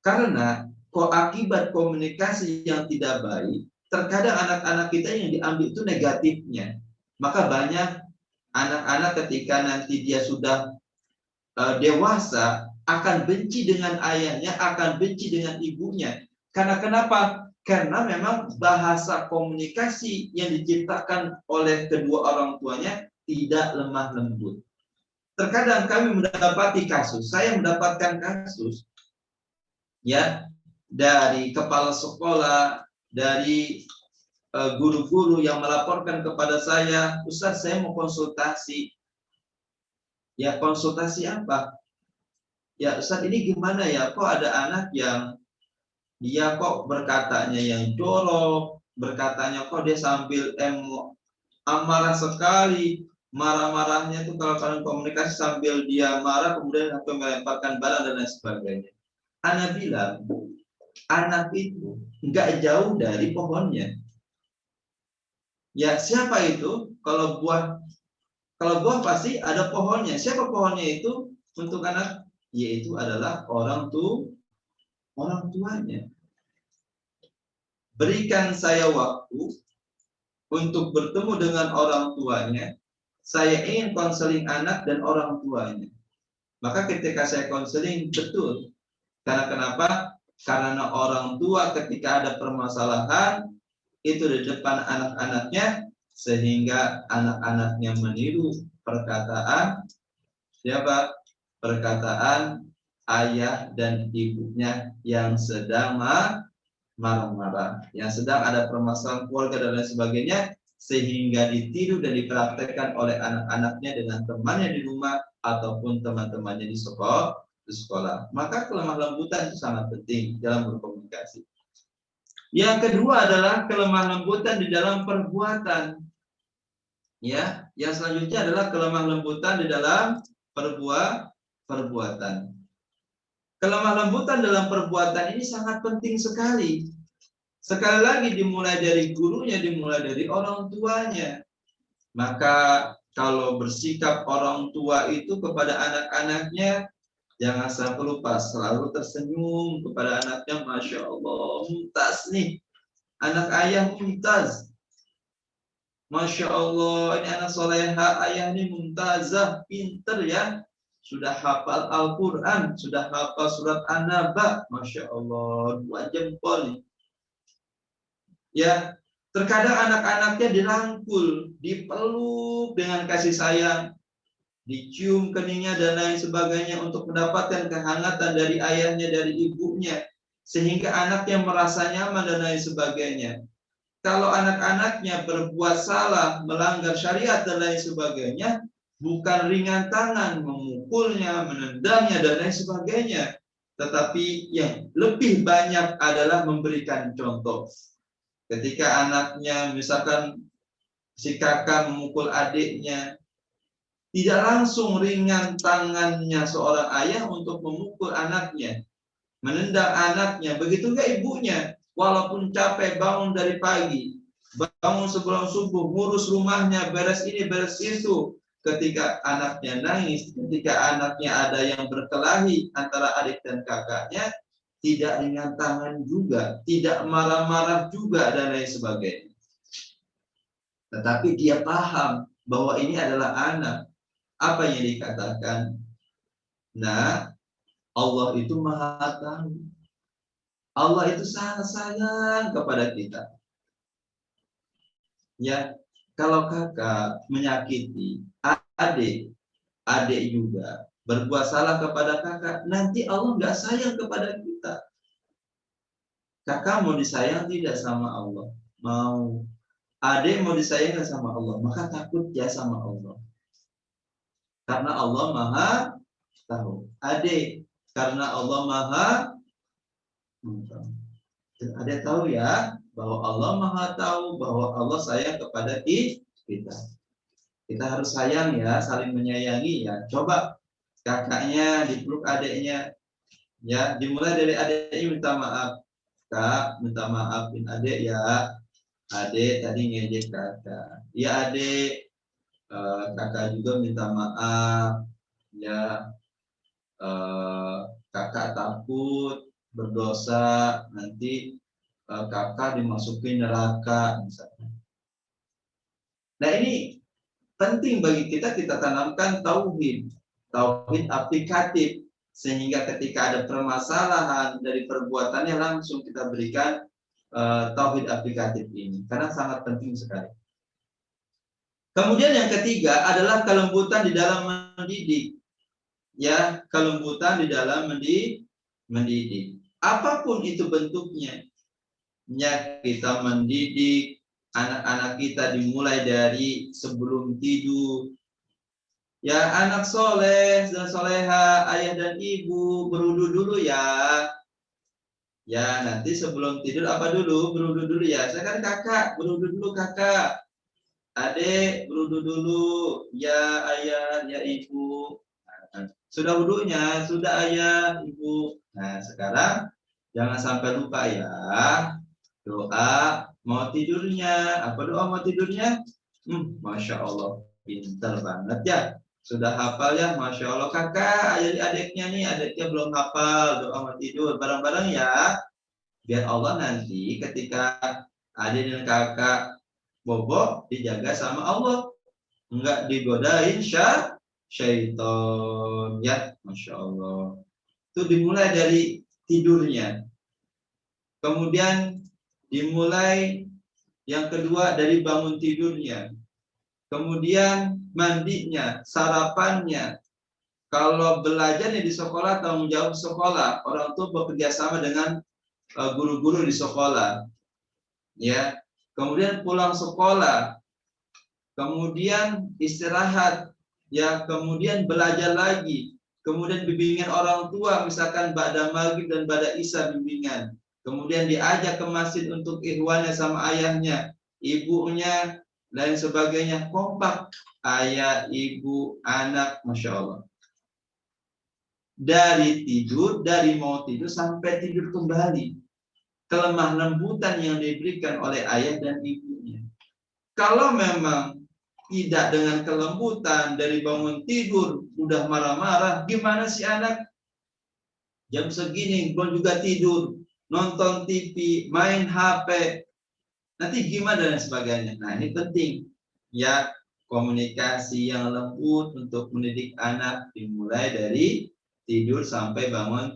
Karena akibat komunikasi yang tidak baik, terkadang anak-anak kita yang diambil itu negatifnya. Maka banyak anak-anak ketika nanti dia sudah dewasa akan benci dengan ayahnya, akan benci dengan ibunya. Karena kenapa? Karena memang bahasa komunikasi yang diciptakan oleh kedua orang tuanya tidak lemah lembut. Terkadang kami mendapati kasus, saya mendapatkan kasus ya dari kepala sekolah, dari guru-guru yang melaporkan kepada saya, Ustaz saya mau konsultasi. Ya konsultasi apa? Ya Ustaz ini gimana ya, kok ada anak yang dia kok berkatanya yang jorok, berkatanya kok dia sambil amarah sekali, marah-marahnya itu kalau kalian komunikasi sambil dia marah kemudian akan melemparkan barang dan lain sebagainya. Anak bilang, anak itu nggak jauh dari pohonnya. Ya siapa itu? Kalau buah pasti ada pohonnya. Siapa pohonnya itu untuk anak? Yaitu adalah orang tuanya. Berikan saya waktu untuk bertemu dengan orang tuanya. Saya ingin konseling anak dan orang tuanya. Maka ketika saya konseling betul. Karena kenapa? Karena orang tua ketika ada permasalahan itu di depan anak-anaknya sehingga anak-anaknya meniru perkataan siapa? Perkataan ayah dan ibunya yang sedang marah-marah, yang sedang ada permasalahan keluarga dan lain sebagainya, sehingga ditiru dan dipraktekkan oleh anak-anaknya dengan temannya di rumah ataupun teman-temannya di sekolah. Maka kelemah lembutan itu sangat penting dalam berkomunikasi. Yang kedua adalah kelemah lembutan di dalam perbuatan. Ya, yang selanjutnya adalah kelemah lembutan di dalam perbuatan. Kelemah lembutan dalam perbuatan ini sangat penting sekali. Sekali lagi dimulai dari gurunya, dimulai dari orang tuanya. Maka kalau bersikap orang tua itu kepada anak-anaknya, jangan sampai lupa selalu tersenyum kepada anaknya. Masya Allah, mumtaz nih. Anak ayah mumtaz. Masya Allah, ini anak soleha, ayah ini mumtazah, pinter ya. Sudah hafal Al-Quran, sudah hafal surat An-Naba. Masya Allah, 2 jempol nih. Ya, terkadang anak-anaknya dirangkul, dipeluk dengan kasih sayang, dicium keningnya dan lain sebagainya untuk mendapatkan kehangatan dari ayahnya, dari ibunya, sehingga anaknya merasa nyaman dan lain sebagainya. Kalau anak-anaknya berbuat salah, melanggar syariat dan lain sebagainya, bukan ringan tangan memukulnya, menendangnya dan lain sebagainya, tetapi yang lebih banyak adalah memberikan contoh. Ketika anaknya misalkan si kakak memukul adiknya, tidak langsung ringan tangannya seorang ayah untuk memukul anaknya, menendang anaknya. Begitu juga ibunya, walaupun capek bangun dari pagi, bangun sebelum subuh, ngurus rumahnya, beres ini, beres itu. Ketika anaknya nangis, ketika anaknya ada yang berkelahi antara adik dan kakaknya, tidak ringan tangan juga, tidak marah-marah juga, dan lain sebagainya. Tetapi dia paham bahwa ini adalah anak. Apa yang dikatakan? Nah, Allah itu maha tahu. Allah itu sangat sayang kepada kita. Ya, kalau kakak menyakiti adik juga berbuat salah kepada kakak, nanti Allah nggak sayang kepada kita. Kakak mau disayang tidak sama Allah? Mau. Adik mau disayang sama Allah, maka takut ya sama Allah. Karena Allah maha tahu. Adik, karena Allah maha tahu. Adik tahu ya, bahwa Allah maha tahu, bahwa Allah sayang kepada kita. Kita harus sayang ya, saling menyayangi ya. Coba kakaknya dipeluk adiknya, ya, dimulai dari adiknya minta maaf. Kak, minta maafin adik ya. Adik tadi ngejek kakak. Ya adik, kakak juga minta maaf. Ya, kakak takut berdosa nanti kakak dimasukin neraka misalnya. Nah ini penting bagi kita tanamkan tauhid aplikatif, sehingga ketika ada permasalahan dari perbuatannya langsung kita berikan tauhid aplikatif ini, karena sangat penting sekali. Kemudian yang ketiga adalah kelembutan di dalam mendidik. Ya, kelembutan di dalam mendidik. Apapun itu bentuknya. Ya, kita mendidik anak-anak kita dimulai dari sebelum tidur. Ya, anak soleh dan soleha, ayah dan ibu berwudu dulu ya. Ya, nanti sebelum tidur apa dulu? Berwudu dulu ya. Saya kan kakak, berwudu dulu kakak. Adik, berwudu dulu. Ya, ayah, ya ibu. Sudah wudunya, sudah ayah, ibu. Nah, sekarang jangan sampai lupa ya. Doa mau tidurnya. Apa doa mau tidurnya? Masya Allah, pintar banget ya. Sudah hafal ya, Masya Allah. Kakak, jadi adiknya nih, adiknya belum hafal doa mau tidur. Bareng-bareng ya. Biar Allah nanti ketika adik dan kakak bobok, dijaga sama Allah. Enggak digodain syaitan ya, Masya Allah. Itu dimulai dari tidurnya. Kemudian dimulai Yang kedua dari bangun tidurnya. Kemudian mandinya, sarapannya. Kalau belajarnya di sekolah, tanggung jawab sekolah. Orang tua bekerja sama dengan guru-guru di sekolah. Ya. Kemudian pulang sekolah. Kemudian istirahat. Ya, kemudian belajar lagi. Kemudian bimbingan orang tua, misalkan ba'da maghrib dan ba'da isya bimbingan. Kemudian diajak ke masjid untuk ikhwannya sama ayahnya, ibunya, lain sebagainya. Kompak, ayah, ibu, anak, Masya Allah. Dari tidur, dari mau tidur sampai tidur kembali. Kelemah lembutan yang diberikan oleh ayah dan ibunya. Kalau memang tidak dengan kelembutan, dari bangun tidur udah marah-marah, gimana si anak jam segini belum juga tidur, nonton TV, main HP, nanti gimana dan sebagainya. Nah, ini penting ya, komunikasi yang lembut untuk mendidik anak dimulai dari tidur sampai bangun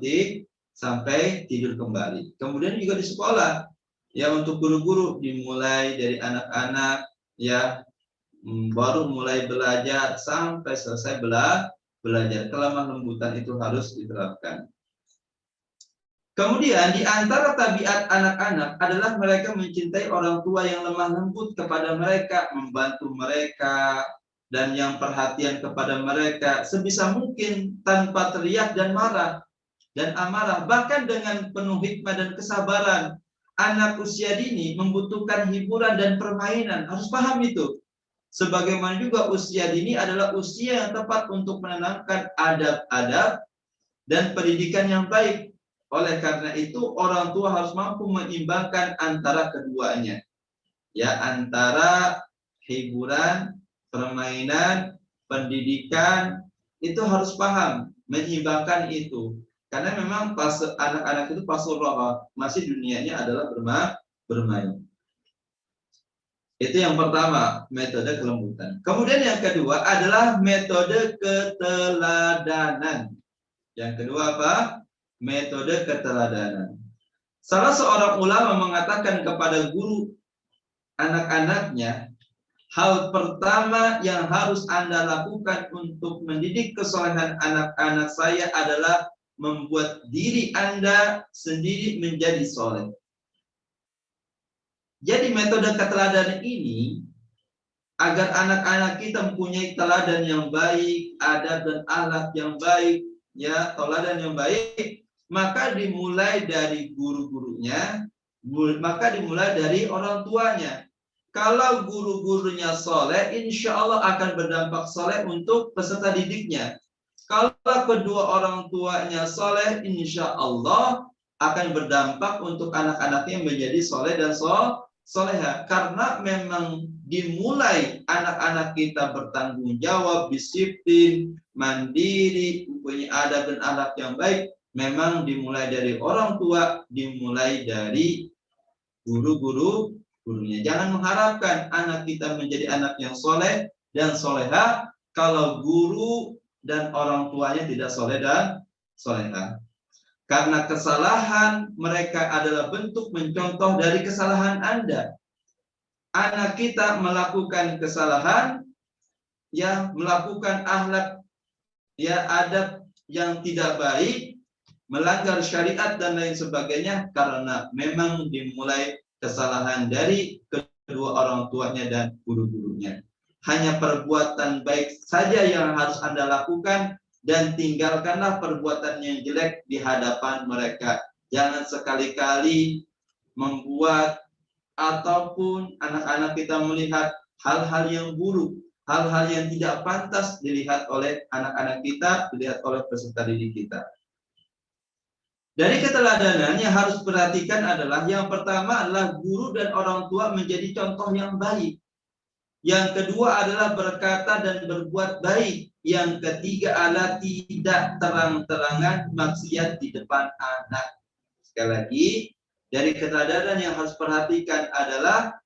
sampai tidur kembali. Kemudian juga di sekolah ya, untuk guru-guru dimulai dari anak-anak ya, baru mulai belajar sampai selesai belajar. Kelemah lembutan itu harus diterapkan. Kemudian di antara tabiat anak-anak adalah mereka mencintai orang tua yang lemah lembut kepada mereka, membantu mereka, dan yang perhatian kepada mereka sebisa mungkin tanpa teriak dan marah dan amarah, bahkan dengan penuh hikmah dan kesabaran. Anak usia dini membutuhkan hiburan dan permainan, harus paham itu. Sebagaimana juga usia dini adalah usia yang tepat untuk menanamkan adab-adab dan pendidikan yang baik. Oleh karena itu, orang tua harus mampu menyeimbangkan antara keduanya. Ya, antara hiburan, permainan, pendidikan, itu harus paham, menyeimbangkan itu. Karena memang pas anak-anak itu pasurah, masih dunianya adalah bermain. Itu yang pertama, metode kelembutan. Kemudian yang kedua adalah metode keteladanan. Yang kedua apa? Metode keteladanan. Salah seorang ulama mengatakan kepada guru anak-anaknya, hal pertama yang harus Anda lakukan untuk mendidik kesolehan anak-anak saya adalah membuat diri Anda sendiri menjadi soleh. Jadi metode keteladanan ini agar anak-anak kita mempunyai teladan yang baik, adab dan akhlak yang baik, ya, teladan yang baik, maka dimulai dari guru-gurunya, maka dimulai dari orang tuanya. Kalau guru-gurunya soleh, insya Allah akan berdampak soleh untuk peserta didiknya. Kalau kedua orang tuanya soleh, insya Allah akan berdampak untuk anak-anaknya menjadi soleh dan soleha. Karena memang dimulai anak-anak kita bertanggung jawab, disiplin, mandiri, mempunyai adab dan akhlak yang baik, memang dimulai dari orang tua, dimulai dari guru-gurunya. Jangan mengharapkan anak kita menjadi anak yang soleh dan soleha kalau guru dan orang tuanya tidak soleh dan soleha. Karena kesalahan mereka adalah bentuk mencontoh dari kesalahan Anda. Anak kita melakukan kesalahan, ya, melakukan akhlak, ya, adab yang tidak baik, melanggar syariat dan lain sebagainya, karena memang dimulai kesalahan dari kedua orang tuanya dan guru-gurunya. Hanya perbuatan baik saja yang harus Anda lakukan, dan tinggalkanlah perbuatan yang jelek di hadapan mereka. Jangan sekali-kali membuat ataupun anak-anak kita melihat hal-hal yang buruk, hal-hal yang tidak pantas dilihat oleh anak-anak kita, dilihat oleh peserta didik kita. Dari keteladanan yang harus perhatikan adalah, yang pertama adalah guru dan orang tua menjadi contoh yang baik. Yang kedua adalah berkata dan berbuat baik. Yang ketiga adalah tidak terang-terangan maksiat di depan anak. Sekali lagi, dari keteladanan yang harus perhatikan adalah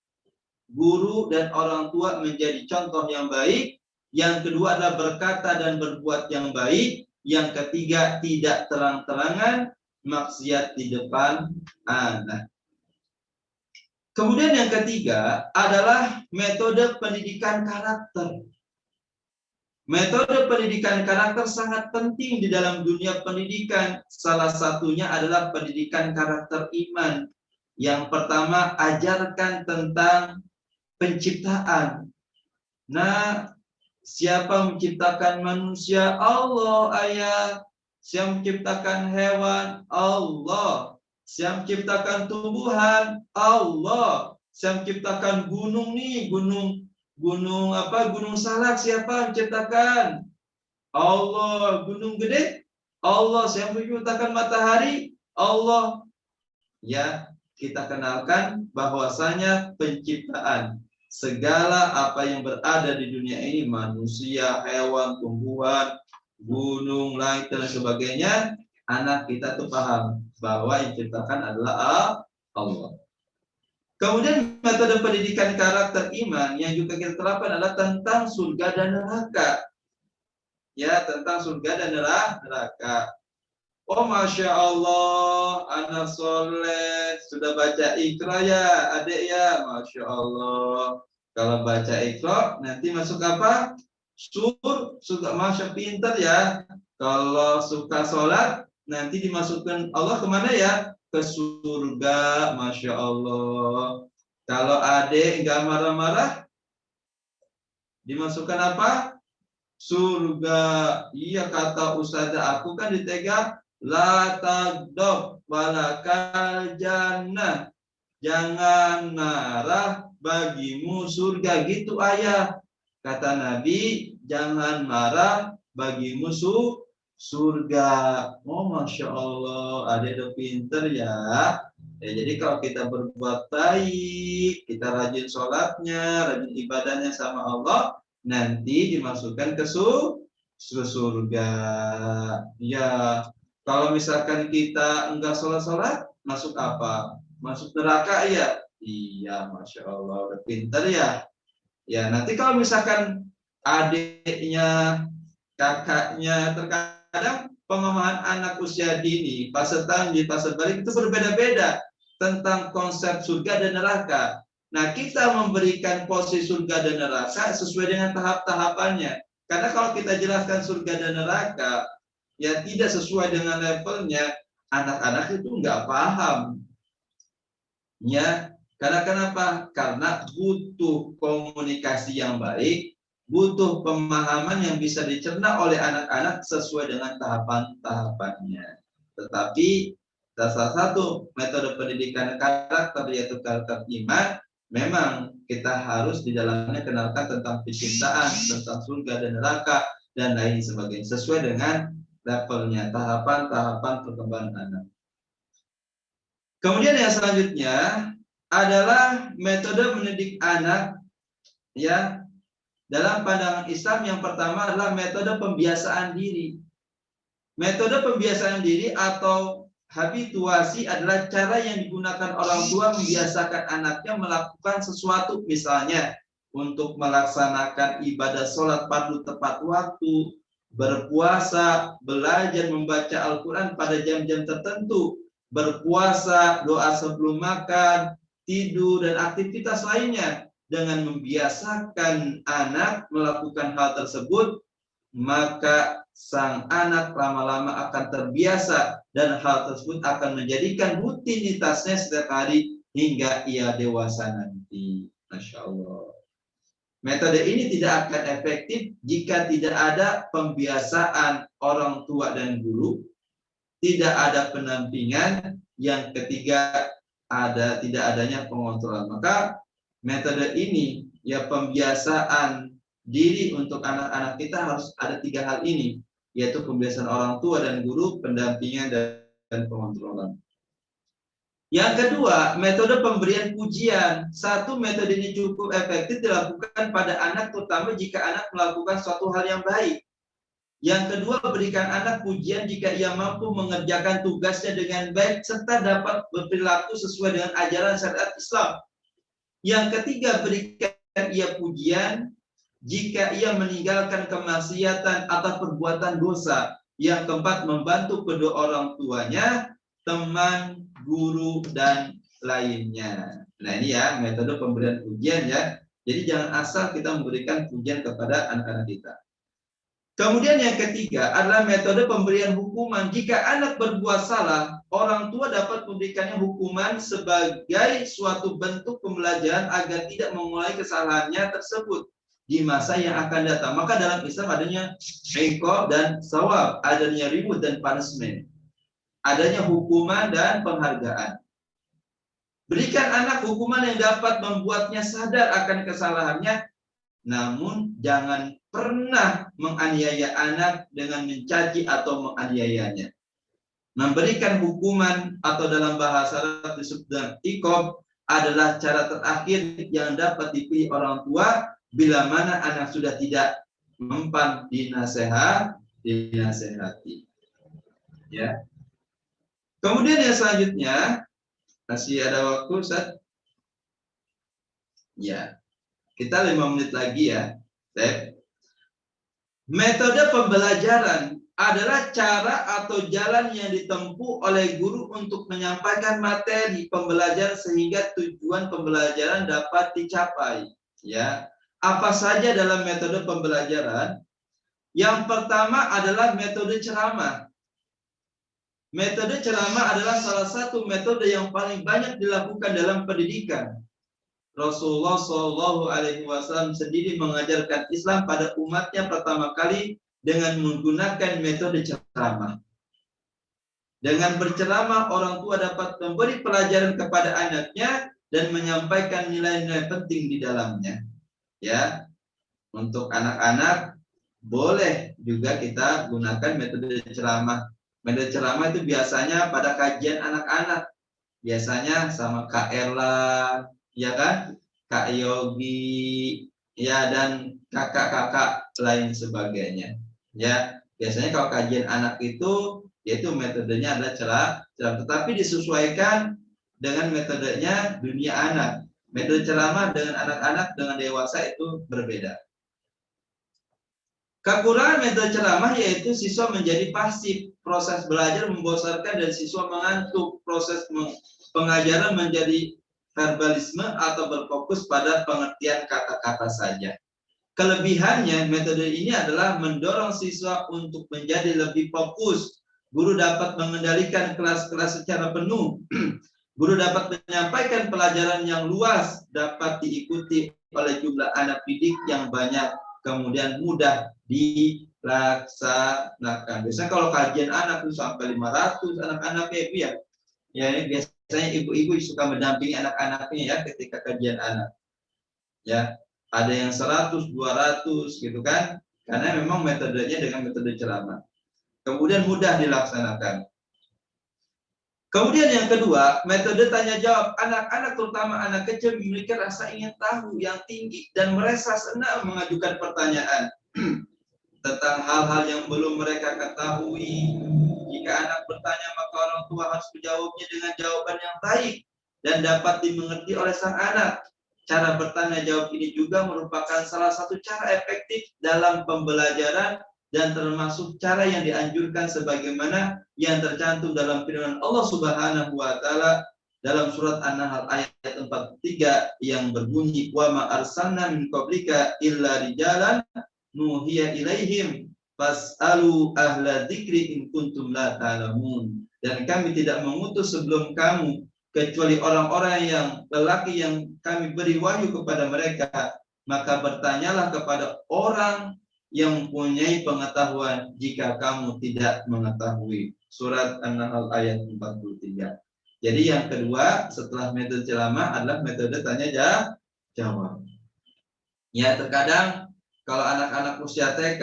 guru dan orang tua menjadi contoh yang baik. Yang kedua adalah berkata dan berbuat yang baik. Yang ketiga tidak terang-terangan maksiat di depan anak. Kemudian yang ketiga adalah metode pendidikan karakter. Metode pendidikan karakter sangat penting di dalam dunia pendidikan. Salah satunya adalah pendidikan karakter iman. Yang pertama, ajarkan tentang penciptaan. Nah, siapa menciptakan manusia? Allah, ayah. Siapa menciptakan hewan? Allah. Siapa menciptakan tumbuhan? Allah. Siapa menciptakan gunung nih? Gunung Salak siapa menciptakan? Allah. Gunung gede? Allah. Siapa menciptakan matahari? Allah. Ya, kita kenalkan bahwasanya penciptaan segala apa yang berada di dunia ini, manusia, hewan, tumbuhan, gunung, langit dan sebagainya, anak kita tuh paham bahwa yang diciptakan adalah Allah. Kemudian metode pendidikan karakter iman yang juga kita terapkan adalah tentang surga dan neraka. Ya, tentang surga dan neraka. Oh, Masya Allah, anak soleh, sudah baca Iqra ya, adik ya, Masya Allah. Kalau baca Iqra, nanti masuk apa? Suka Masya pintar ya. Kalau suka sholat, nanti dimasukkan Allah kemana ya? Ke surga, Masya Allah. Kalau adik nggak marah-marah, dimasukkan apa? Surga. Iya, kata ustazah aku kan ditega, la tagdob walakal jannah. Jangan marah, bagimu surga. Gitu ayah. Kata Nabi, jangan marah, bagimu surga. Oh, Masya Allah, adik udah pinter ya. Jadi kalau kita berbuat baik, kita rajin sholatnya, rajin ibadahnya sama Allah, nanti dimasukkan ke surga. Ya, kalau misalkan kita enggak sholat, masuk apa? Masuk neraka ya? Iya, Masya Allah, udah pinter ya. Ya, nanti kalau misalkan adiknya, kakaknya, terkadang pemahaman anak usia dini, fase tanggi, fase balik itu berbeda-beda tentang konsep surga dan neraka. Nah, kita memberikan posisi surga dan neraka sesuai dengan tahap-tahapannya. Karena kalau kita jelaskan surga dan neraka, ya tidak sesuai dengan levelnya, anak-anak itu nggak paham. Ya, karena kenapa? Karena butuh komunikasi yang baik, butuh pemahaman yang bisa dicerna oleh anak-anak sesuai dengan tahapan-tahapannya. Tetapi salah satu metode pendidikan karakter yaitu karakter iman, memang kita harus di dalamnya kenalkan tentang penciptaan, tentang surga dan neraka dan lain sebagainya sesuai dengan levelnya, tahapan-tahapan perkembangan anak. Kemudian yang selanjutnya adalah metode mendidik anak ya dalam pandangan Islam. Yang pertama adalah metode pembiasaan diri. Metode pembiasaan diri atau habituasi adalah cara yang digunakan orang tua membiasakan anaknya melakukan sesuatu, misalnya untuk melaksanakan ibadah sholat fardu tepat waktu, berpuasa, belajar membaca Al-Quran pada jam-jam tertentu, berpuasa, doa sebelum makan, tidur, dan aktivitas lainnya. Dengan membiasakan anak melakukan hal tersebut, maka sang anak lama-lama akan terbiasa dan hal tersebut akan menjadikan rutinitasnya setiap hari hingga ia dewasa nanti. Masya Allah. Metode ini tidak akan efektif jika tidak ada pembiasaan orang tua dan guru, tidak ada pendampingan, yang ketiga tidak adanya pengontrolan. Maka metode ini ya pembiasaan diri untuk anak-anak kita harus ada 3 hal ini, yaitu pembiasaan orang tua dan guru, pendampingan dan pengontrolan. Yang kedua, metode pemberian pujian. Satu, metode ini cukup efektif dilakukan pada anak, terutama jika anak melakukan suatu hal yang baik. Yang kedua, berikan anak pujian jika ia mampu mengerjakan tugasnya dengan baik serta dapat berperilaku sesuai dengan ajaran syariat Islam. Yang ketiga, berikan ia pujian jika ia meninggalkan kemaksiatan atau perbuatan dosa. Yang keempat, membantu kedua orang tuanya, teman, guru, dan lainnya. Nah ini ya metode pemberian pujian ya. Jadi jangan asal kita memberikan pujian kepada anak-anak kita. Kemudian yang ketiga adalah metode pemberian hukuman. Jika anak berbuat salah, orang tua dapat memberikannya hukuman sebagai suatu bentuk pembelajaran agar tidak mengulangi kesalahannya tersebut di masa yang akan datang. Maka dalam Islam adanya iqab dan sawab, adanya reward dan punishment, adanya hukuman dan penghargaan. Berikan anak hukuman yang dapat membuatnya sadar akan kesalahannya, namun jangan pernah menganiaya anak dengan mencaci atau menganiayanya. Memberikan hukuman atau dalam bahasa Arab disebut dengan iqab adalah cara terakhir yang dapat dipilih orang tua bila mana anak sudah tidak mempan dinasehati. Ya. Kemudian yang selanjutnya, masih ada waktu, Ustaz? Ya. Kita 5 menit lagi ya. Metode pembelajaran adalah cara atau jalan yang ditempuh oleh guru untuk menyampaikan materi pembelajaran sehingga tujuan pembelajaran dapat dicapai. Ya. Apa saja dalam metode pembelajaran? Yang pertama adalah metode ceramah. Metode ceramah adalah salah satu metode yang paling banyak dilakukan dalam pendidikan. Rasulullah SAW sendiri mengajarkan Islam pada umatnya pertama kali dengan menggunakan metode ceramah. Dengan berceramah, orang tua dapat memberi pelajaran kepada anaknya dan menyampaikan nilai-nilai penting di dalamnya. Ya, untuk anak-anak boleh juga kita gunakan metode ceramah. Metode ceramah itu biasanya pada kajian anak-anak, biasanya sama Kak Erla, ya kan, Kak Yogi, ya, dan kakak-kakak lain sebagainya. Ya, biasanya kalau kajian anak itu, yaitu metodenya adalah ceramah, tetapi disesuaikan dengan metodenya dunia anak. Metode ceramah dengan anak-anak dengan dewasa itu berbeda. Kekurangan metode ceramah yaitu siswa menjadi pasif, proses belajar membosankan dan siswa mengantuk, proses pengajaran menjadi verbalisme atau berfokus pada pengertian kata-kata saja. Kelebihannya metode ini adalah mendorong siswa untuk menjadi lebih fokus. Guru dapat mengendalikan kelas-kelas secara penuh. Guru dapat menyampaikan pelajaran yang luas, dapat diikuti oleh jumlah anak didik yang banyak, kemudian mudah dilaksanakan. Biasanya kalau kajian anak itu sampai 500 anak-anaknya itu ya. Ya, ini biasanya ibu-ibu suka mendampingi anak-anaknya ya ketika kajian anak. Ya, ada yang 100, 200 gitu kan. Karena memang metodenya dengan metode ceramah. Kemudian mudah dilaksanakan. Kemudian yang kedua, metode tanya jawab. Anak-anak terutama anak kecil memiliki rasa ingin tahu yang tinggi dan merasa senang mengajukan pertanyaan tentang hal-hal yang belum mereka ketahui. Jika anak bertanya, maka orang tua harus menjawabnya dengan jawaban yang baik dan dapat dimengerti oleh sang anak. Cara bertanya jawab ini juga merupakan salah satu cara efektif dalam pembelajaran dan termasuk cara yang dianjurkan sebagaimana yang tercantum dalam firman Allah Subhanahu wa taala dalam surat An-Nahl ayat 43 yang berbunyi wa ma arsalna min qablika illa rijalan nuhiya ilaihim fas'alu ahla dzikri in kuntum la ta'lamun. Dan kami tidak mengutus sebelum kamu kecuali orang-orang yang lelaki yang kami beri wahyu kepada mereka, maka bertanyalah kepada orang yang mempunyai pengetahuan jika kamu tidak mengetahui. Surat An-Nahl ayat 43. Jadi yang kedua setelah metode ceramah adalah metode tanya jawab. Ya, terkadang kalau anak-anak usia TK,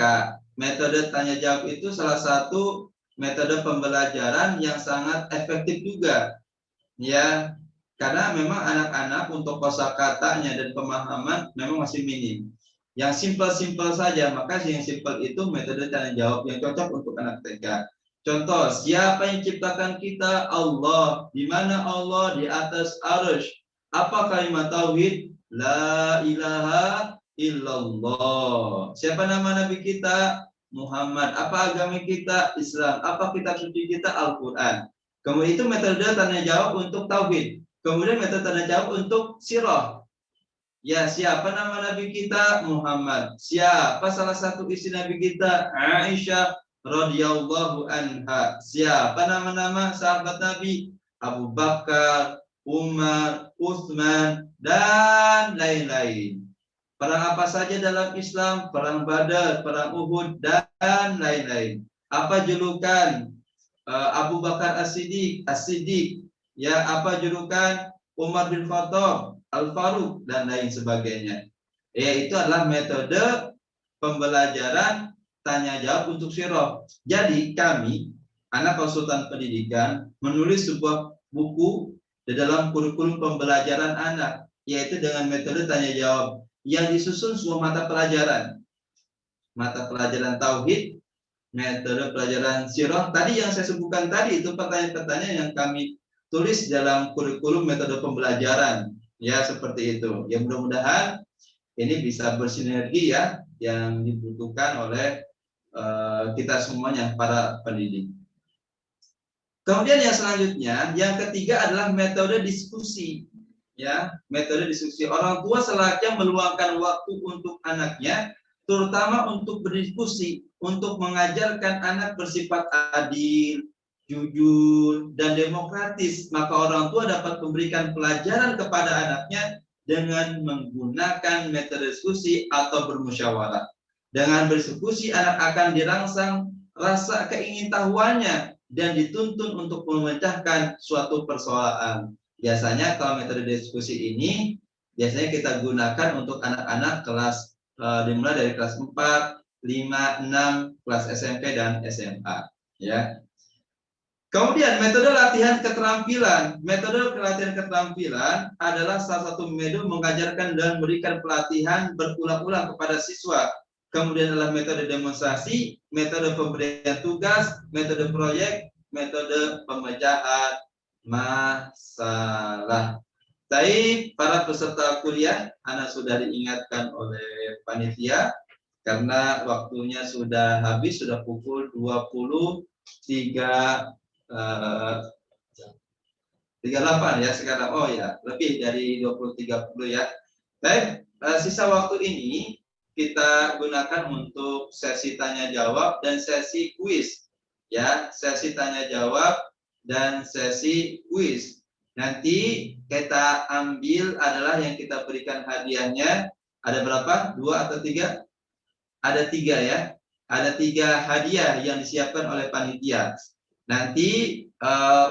metode tanya jawab itu salah satu metode pembelajaran yang sangat efektif juga. Ya, karena memang anak-anak untuk kosakatanya dan pemahaman memang masih minim. Yang simpel-simpel saja, maka yang simpel itu metode tanya jawab yang cocok untuk anak TK. Contoh, siapa yang ciptakan kita? Allah. Di mana Allah? Di atas arsy. Apa kalimat tauhid? La ilaha illallah. Siapa nama nabi kita? Muhammad. Apa agama kita? Islam. Apa kitab suci kita? Al-Quran. Kemudian itu metode tanya jawab untuk tauhid. Kemudian metode tanya jawab untuk sirah. Ya, siapa nama Nabi kita? Muhammad. Siapa salah satu istri Nabi kita? Aisyah radhiyallahu anha. Siapa nama-nama sahabat Nabi? Abu Bakar, Umar, Utsman, dan lain-lain. Perang apa saja dalam Islam? Perang Badar, perang Uhud, dan lain-lain. Apa julukan Abu Bakar As-Siddiq? Ya, apa julukan Umar bin Khattab, Al-Faruq, dan lain sebagainya. Yaitu adalah metode pembelajaran tanya jawab untuk sirah. Jadi kami, anak konsultan pendidikan, menulis sebuah buku di dalam kurikulum pembelajaran anak, yaitu dengan metode tanya jawab yang disusun semua mata pelajaran. Mata pelajaran tauhid, metode pelajaran sirah. Tadi yang saya sebutkan tadi itu pertanyaan-pertanyaan yang kami tulis dalam kurikulum metode pembelajaran. Ya, seperti itu. Ya, mudah-mudahan ini bisa bersinergi ya, yang dibutuhkan oleh kita semuanya, para pendidik. Kemudian yang selanjutnya, yang ketiga adalah metode diskusi. Ya, metode diskusi. Orang tua selayaknya meluangkan waktu untuk anaknya, terutama untuk berdiskusi, untuk mengajarkan anak bersifat adil, jujur, dan demokratis. Maka orang tua dapat memberikan pelajaran kepada anaknya dengan menggunakan metode diskusi atau bermusyawarah. Dengan berdiskusi, anak akan dirangsang rasa keingintahuannya dan dituntun untuk memecahkan suatu persoalan. Biasanya kalau metode diskusi ini biasanya kita gunakan untuk anak-anak kelas dimulai dari kelas 4, 5, 6, kelas SMP dan SMA, ya. Kemudian metode latihan keterampilan. Metode latihan keterampilan adalah salah satu metode mengajarkan dan memberikan pelatihan berulang-ulang kepada siswa. Kemudian adalah metode demonstrasi, metode pemberian tugas, metode proyek, metode pemecahan masalah. Tapi para peserta kuliah, Anda sudah diingatkan oleh panitia karena waktunya sudah habis, sudah pukul 38 ya sekarang. Oh ya, lebih dari 20.30 ya. Baik, sisa waktu ini kita gunakan untuk sesi tanya jawab dan sesi kuis. Ya, sesi tanya jawab dan sesi kuis. Nanti kita ambil adalah yang kita berikan hadiahnya. Ada berapa? 2 atau 3? Ada 3 ya. Ada 3 hadiah yang disiapkan oleh panitia. Nanti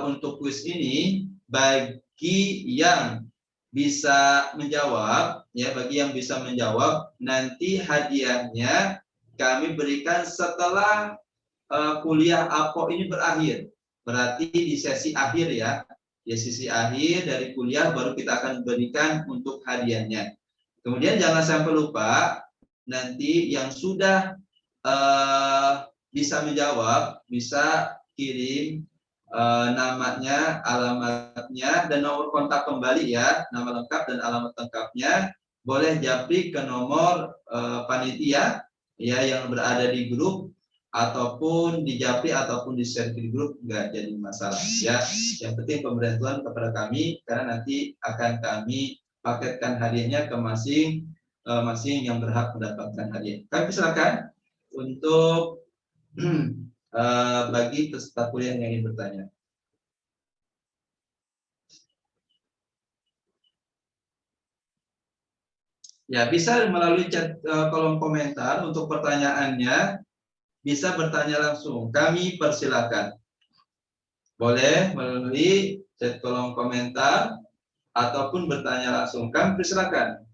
untuk kuis ini bagi yang bisa menjawab, ya, bagi yang bisa menjawab, nanti hadiahnya kami berikan setelah kuliah APO ini berakhir. Berarti di sesi akhir ya, di sesi akhir dari kuliah baru kita akan berikan untuk hadiahnya. Kemudian jangan sampai lupa, nanti yang sudah bisa menjawab, bisa kirim namanya, alamatnya, dan nomor kontak kembali ya, nama lengkap dan alamat lengkapnya. Boleh japri ke nomor panitia ya yang berada di grup, ataupun di japri ataupun di share di grup, nggak jadi masalah ya. Yang penting pemberitahuan kepada kami, karena nanti akan kami paketkan hadiahnya ke masing-masing yang berhak mendapatkan hadiah. Kami silakan untuk bagi peserta kuliah yang ingin bertanya. Ya, bisa melalui chat kolom komentar untuk pertanyaannya, bisa bertanya langsung. Kami persilakan. Boleh melalui chat kolom komentar ataupun bertanya langsung. Kami persilakan.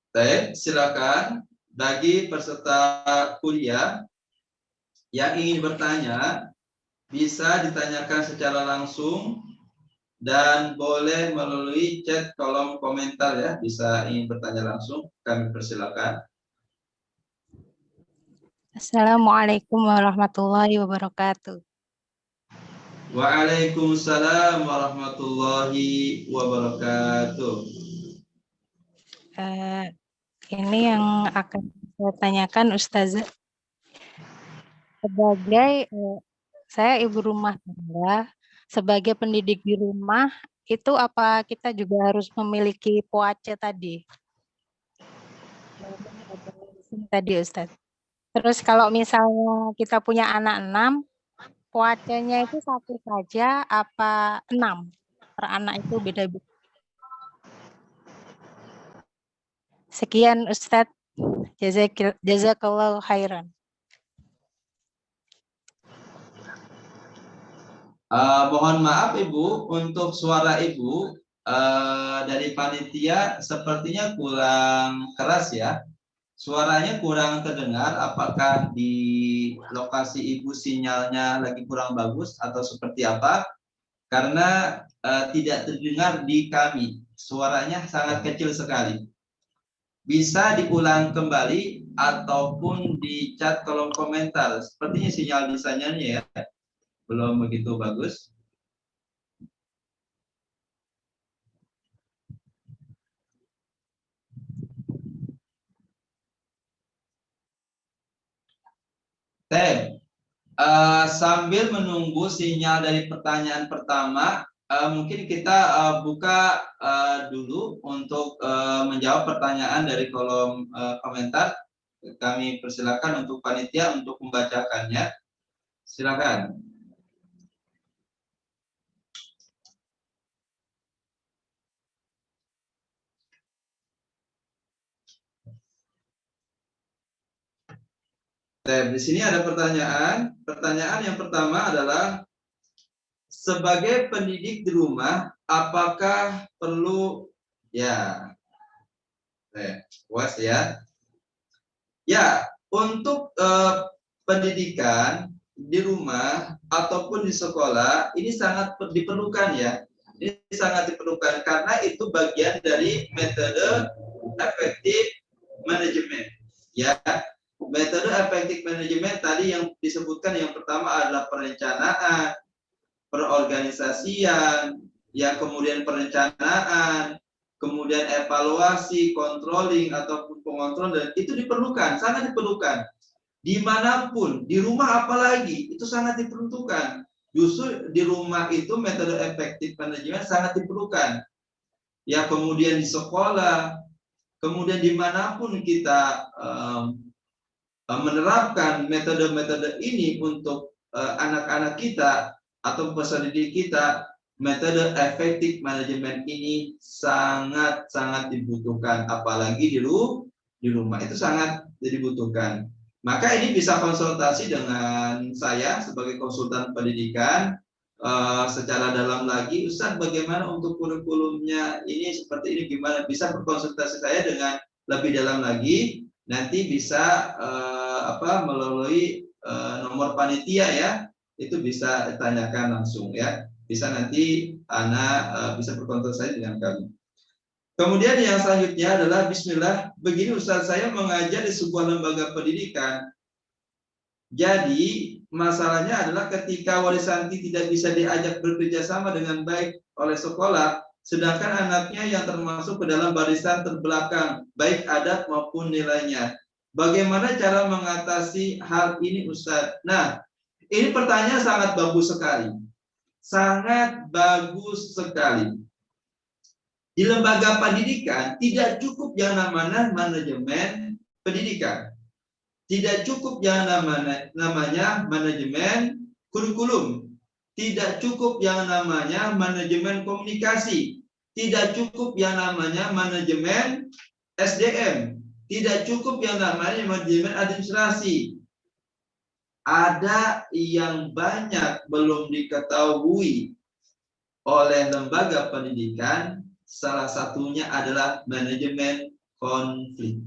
Baik, silakan bagi peserta kuliah yang ingin bertanya, bisa ditanyakan secara langsung dan boleh melalui chat kolom komentar ya. Bisa ingin bertanya langsung, kami persilakan. Assalamualaikum warahmatullahi wabarakatuh. Waalaikumsalam warahmatullahi wabarakatuh. Ini yang akan saya tanyakan Ustazah. Sebagai saya ibu rumah tangga, sebagai pendidik di rumah, itu apa kita juga harus memiliki POACE tadi? Tadi Ustaz. Terus kalau misalnya kita punya anak 6, POACE-nya itu 1 saja apa 6? Per anak itu beda-beda. Sekian Ustaz. Jazakallahu khairan. Mohon maaf Ibu, untuk suara Ibu dari panitia sepertinya kurang keras ya. Suaranya kurang terdengar. Apakah di lokasi Ibu sinyalnya lagi kurang bagus atau seperti apa? Karena tidak terdengar di kami. Suaranya sangat kecil sekali. Bisa diulang kembali ataupun di chat kolom komentar. Sepertinya sinyal sinyalnya ya belum begitu bagus. Sambil menunggu sinyal dari pertanyaan pertama, mungkin kita buka dulu untuk menjawab pertanyaan dari kolom komentar. Kami persilakan untuk panitia untuk membacakannya. Silakan. Di sini ada pertanyaan. Pertanyaan yang pertama adalah, sebagai pendidik di rumah, apakah perlu puas ya? Ya, untuk pendidikan di rumah ataupun di sekolah ini sangat diperlukan ya. Ini sangat diperlukan karena itu bagian dari metode efektif manajemen. Ya, metode efektif manajemen tadi yang disebutkan yang pertama adalah perencanaan, perorganisasian, yang kemudian perencanaan, kemudian evaluasi, controlling ataupun pengontrol, dan itu diperlukan, sangat diperlukan. Dimanapun, di rumah apalagi, itu sangat diperlukan. Justru di rumah itu metode efektif manajemen sangat diperlukan. Ya, kemudian di sekolah, kemudian dimanapun kita menerapkan metode-metode ini untuk anak-anak kita atau peserta didik kita, metode efektif manajemen ini sangat-sangat dibutuhkan, apalagi di rumah itu sangat dibutuhkan. Maka ini bisa konsultasi dengan saya sebagai konsultan pendidikan secara dalam lagi. Ustaz, bagaimana untuk kurikulumnya ini seperti ini, gimana? Bisa berkonsultasi saya dengan lebih dalam lagi. Nanti bisa melalui nomor panitia ya, itu bisa tanyakan langsung ya. Bisa nanti Ana bisa berkonsultasi dengan kami. Kemudian yang selanjutnya adalah bismillah, begini Ustaz, saya mengajar di sebuah lembaga pendidikan. Jadi masalahnya adalah ketika wali santri tidak bisa diajak bekerja sama dengan baik oleh sekolah, sedangkan anaknya yang termasuk ke dalam barisan terbelakang, baik adat maupun nilainya. Bagaimana cara mengatasi hal ini Ustaz? Nah, ini pertanyaan sangat bagus sekali. Sangat bagus sekali. Di lembaga pendidikan tidak cukup yang namanya manajemen pendidikan. Tidak cukup yang namanya manajemen kurikulum. Tidak cukup yang namanya manajemen komunikasi. Tidak cukup yang namanya manajemen SDM. Tidak cukup yang namanya manajemen administrasi. Ada yang banyak belum diketahui oleh lembaga pendidikan, salah satunya adalah manajemen konflik.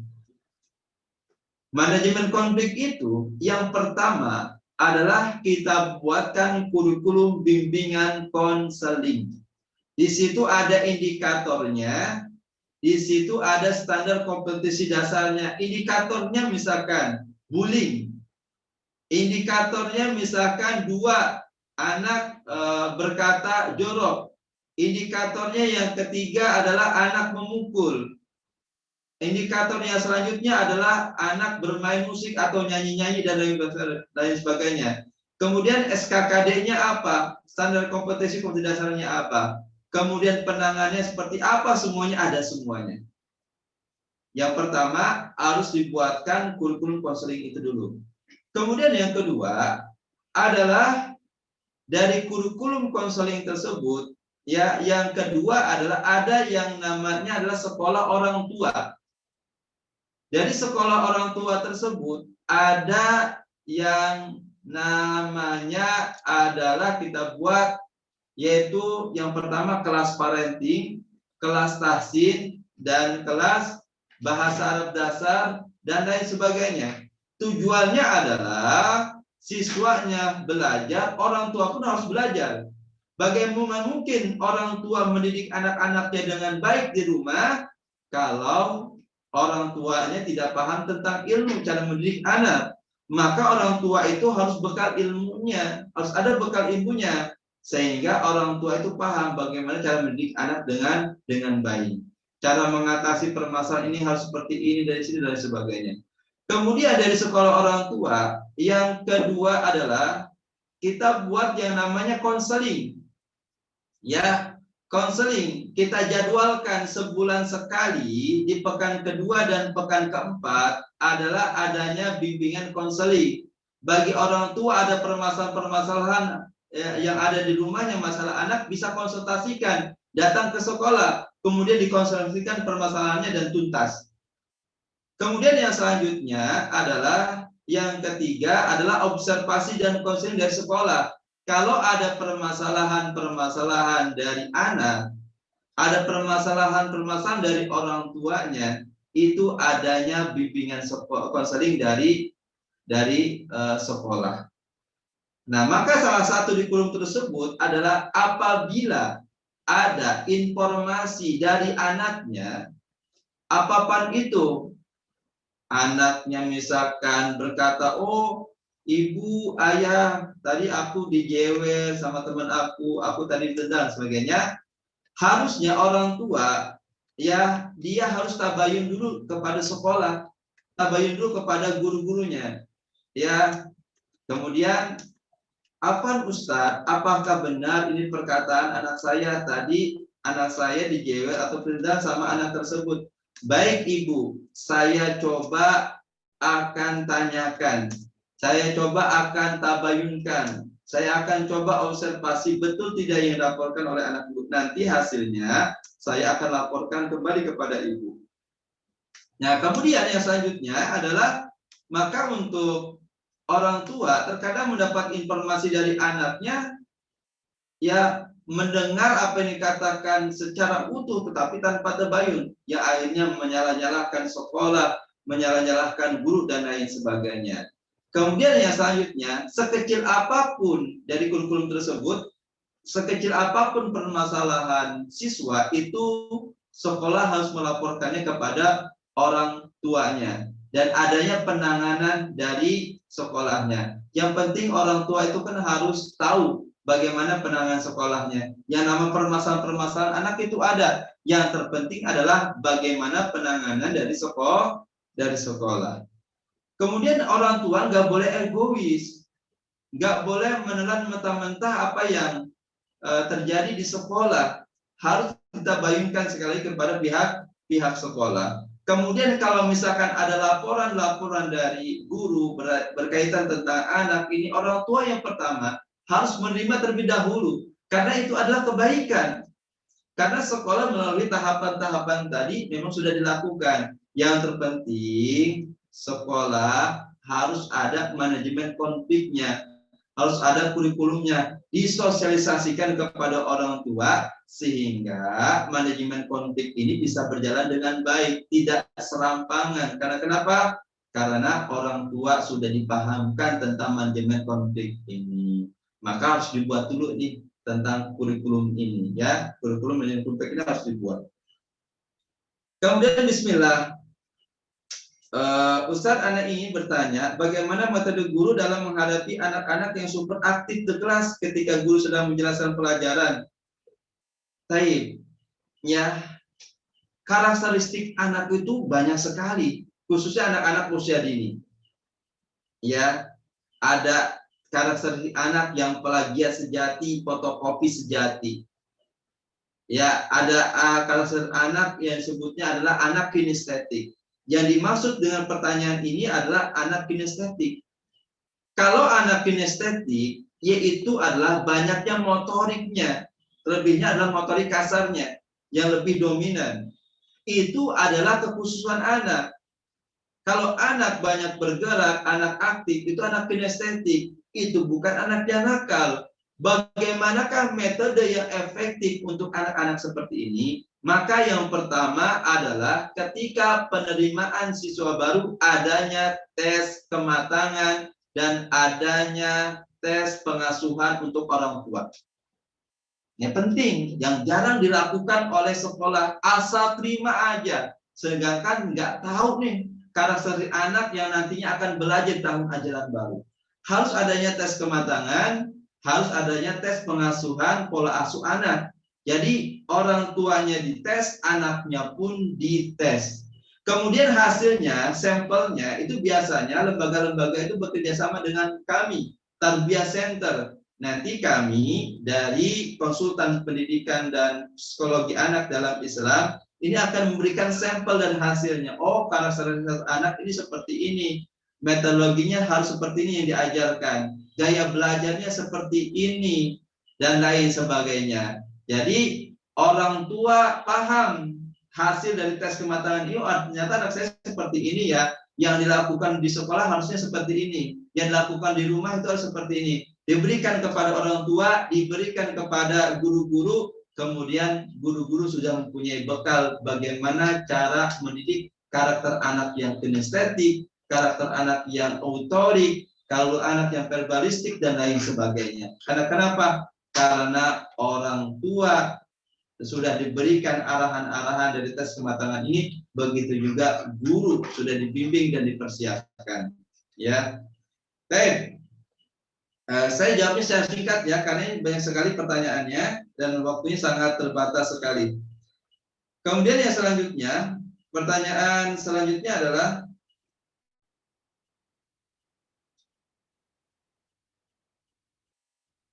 Manajemen konflik itu yang pertama adalah kita buatkan kurikulum bimbingan konseling. Di situ ada indikatornya, di situ ada standar kompetisi dasarnya. Indikatornya misalkan bullying. Indikatornya misalkan 2 anak berkata jorok. Indikatornya yang ketiga adalah anak memukul. Indikator yang selanjutnya adalah anak bermain musik atau nyanyi-nyanyi dan lain sebagainya. Kemudian SKKD-nya apa? Standar kompetensi dasarnya apa? Kemudian penanganannya seperti apa? Semuanya ada semuanya. Yang pertama harus dibuatkan kurikulum konseling itu dulu. Kemudian yang kedua adalah dari kurikulum konseling tersebut, ya, yang kedua adalah ada yang namanya adalah sekolah orang tua. Dari sekolah orang tua tersebut ada yang namanya adalah kita buat, yaitu yang pertama kelas parenting, kelas tahsin, dan kelas bahasa Arab dasar, dan lain sebagainya. Tujuannya adalah siswanya belajar, orang tua pun harus belajar. Bagaimana mungkin orang tua mendidik anak-anaknya dengan baik di rumah kalau orang tuanya tidak paham tentang ilmu cara mendidik anak? Maka orang tua itu harus bekal ilmunya, harus ada bekal ilmunya, sehingga orang tua itu paham bagaimana cara mendidik anak dengan baik. Cara mengatasi permasalahan ini harus seperti ini, dari sini, dan sebagainya. Kemudian dari sekolah orang tua, yang kedua adalah kita buat yang namanya konseling. Ya, konseling kita jadwalkan sebulan sekali di pekan kedua dan pekan keempat adalah adanya bimbingan konseling. Bagi orang tua ada permasalahan-permasalahan yang ada di rumahnya, masalah anak, bisa konsultasikan, datang ke sekolah, kemudian dikonsultasikan permasalahannya dan tuntas. Kemudian yang selanjutnya adalah yang ketiga adalah observasi dan konseling dari sekolah. Kalau ada permasalahan-permasalahan dari anak, ada permasalahan-permasalahan dari orang tuanya, itu adanya bimbingan konseling dari sekolah. Nah, maka salah satu di kurikulum tersebut adalah apabila ada informasi dari anaknya, apapun itu, anaknya misalkan berkata, oh ibu, ayah, tadi aku dijewer sama teman aku tadi ditendang, sebagainya. Harusnya orang tua, ya, dia harus tabayun dulu kepada sekolah, tabayun dulu kepada guru-gurunya. Ya, kemudian, apa Ustadz, apakah benar ini perkataan anak saya tadi, anak saya dijewer atau ditendang sama anak tersebut? Baik ibu, saya coba akan tanyakan, saya coba akan tabayunkan, saya akan coba observasi betul tidak yang dilaporkan oleh anak ibu. Nanti hasilnya saya akan laporkan kembali kepada ibu. Nah, kemudian yang selanjutnya adalah maka untuk orang tua terkadang mendapat informasi dari anaknya, ya, mendengar apa yang dikatakan secara utuh tetapi tanpa tabayun, ya akhirnya menyalah-nyalahkan sekolah, menyalah-nyalahkan guru, dan lain sebagainya. Kemudian yang selanjutnya, sekecil apapun dari kurikulum tersebut, sekecil apapun permasalahan siswa, itu sekolah harus melaporkannya kepada orang tuanya dan adanya penanganan dari sekolahnya. Yang penting orang tua itu kan harus tahu bagaimana penanganan sekolahnya. Yang nama permasalahan-permasalahan anak itu ada. Yang terpenting adalah bagaimana penanganan dari sekolah. Kemudian orang tua nggak boleh egois, nggak boleh menelan mentah-mentah apa yang terjadi di sekolah. Harus kita bayangkan sekali kepada pihak sekolah. Kemudian kalau misalkan ada laporan-laporan dari guru berkaitan tentang anak ini, orang tua yang pertama harus menerima terlebih dahulu, karena itu adalah kebaikan. Karena sekolah melalui tahapan-tahapan tadi memang sudah dilakukan. Yang terpenting sekolah harus ada manajemen konfliknya, harus ada kurikulumnya, disosialisasikan kepada orang tua sehingga manajemen konflik ini bisa berjalan dengan baik, tidak serampangan. Karena kenapa? Karena orang tua sudah dipahamkan tentang manajemen konflik ini. Maka harus dibuat dulu nih tentang kurikulum ini, ya. Kurikulum manajemen konflik ini harus dibuat. Kemudian bismillah. Ustadz, anak ingin bertanya, bagaimana metode guru dalam menghadapi anak-anak yang super aktif di kelas ketika guru sedang menjelaskan pelajaran? Taib, ya, karakteristik anak itu banyak sekali, khususnya anak-anak usia dini. Ya, ada karakteristik anak yang plagiat sejati, fotokopi sejati. Ya, ada karakteristik anak yang disebutnya adalah anak kinestetik. Yang dimaksud dengan pertanyaan ini adalah anak kinestetik. Kalau anak kinestetik, yaitu adalah banyaknya motoriknya, lebihnya adalah motorik kasarnya yang lebih dominan. Itu adalah kekhususan anak. Kalau anak banyak bergerak, anak aktif, itu anak kinestetik. Itu bukan anak yang nakal. Bagaimanakah metode yang efektif untuk anak-anak seperti ini? Maka yang pertama adalah ketika penerimaan siswa baru adanya tes kematangan dan adanya tes pengasuhan untuk orang tua. Yang penting, yang jarang dilakukan oleh sekolah, asal terima aja. Sedangkan nggak tahu nih karakteristik anak yang nantinya akan belajar tahun ajaran baru. Harus adanya tes kematangan, harus adanya tes pengasuhan pola asuh anak. Jadi orang tuanya dites, anaknya pun dites. Kemudian hasilnya, sampelnya itu biasanya lembaga-lembaga itu bekerja sama dengan kami, Tarbiyah Center. Nanti kami dari konsultan pendidikan dan psikologi anak dalam Islam ini akan memberikan sampel dan hasilnya. Oh, karakteristik anak ini seperti ini, metodologinya harus seperti ini yang diajarkan, gaya belajarnya seperti ini, dan lain sebagainya. Jadi orang tua paham hasil dari tes kematangan ini, oh, ternyata anak saya seperti ini ya, yang dilakukan di sekolah harusnya seperti ini, yang dilakukan di rumah itu harus seperti ini. Diberikan kepada orang tua, diberikan kepada guru-guru, kemudian guru-guru sudah mempunyai bekal bagaimana cara mendidik karakter anak yang kinestetik, karakter anak yang autorik, kalau anak yang verbalistik, dan lain sebagainya. Karena kenapa? Karena orang tua sudah diberikan arahan-arahan dari tes kematangan ini, begitu juga guru sudah dibimbing dan dipersiapkan. Ya, baik. Saya jawabnya secara singkat ya, karena ini banyak sekali pertanyaannya dan waktunya sangat terbatas sekali. Kemudian yang selanjutnya, pertanyaan selanjutnya adalah,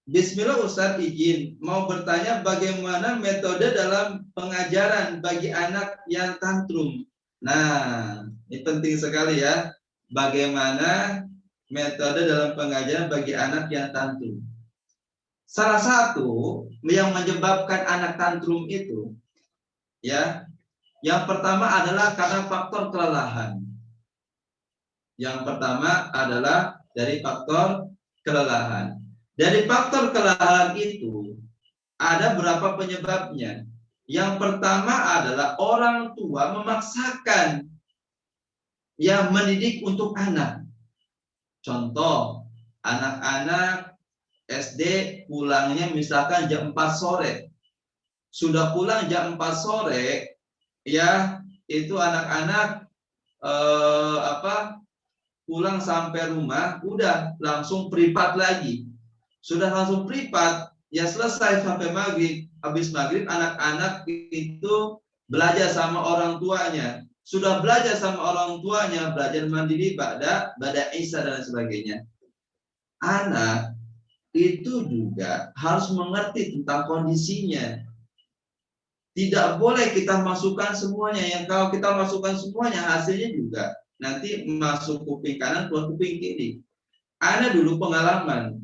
Bismillah Ustadz, izin mau bertanya bagaimana metode dalam pengajaran bagi anak yang tantrum. Nah, ini penting sekali ya. Bagaimana metode dalam pengajaran bagi anak yang tantrum. Salah satu yang menyebabkan anak tantrum itu, ya, yang pertama adalah karena faktor kelelahan. Yang pertama adalah dari faktor kelelahan. Dari faktor kelelahan itu ada berapa penyebabnya. Yang pertama adalah orang tua memaksakan yang mendidik untuk anak. Contoh, anak-anak SD pulangnya misalkan jam 4 sore. Sudah pulang jam 4 sore, ya, itu anak-anak pulang sampai rumah udah langsung privat lagi. Sudah langsung privat, ya selesai sampai maghrib. Habis maghrib anak-anak itu belajar sama orang tuanya. Sudah belajar sama orang tuanya, belajar mandiri pada Isya dan sebagainya. Anak itu juga harus mengerti tentang kondisinya. Tidak boleh kita masukkan semuanya. Yang kalau kita masukkan semuanya, hasilnya juga nanti masuk kuping kanan, keluar kuping kiri. Anak dulu pengalaman.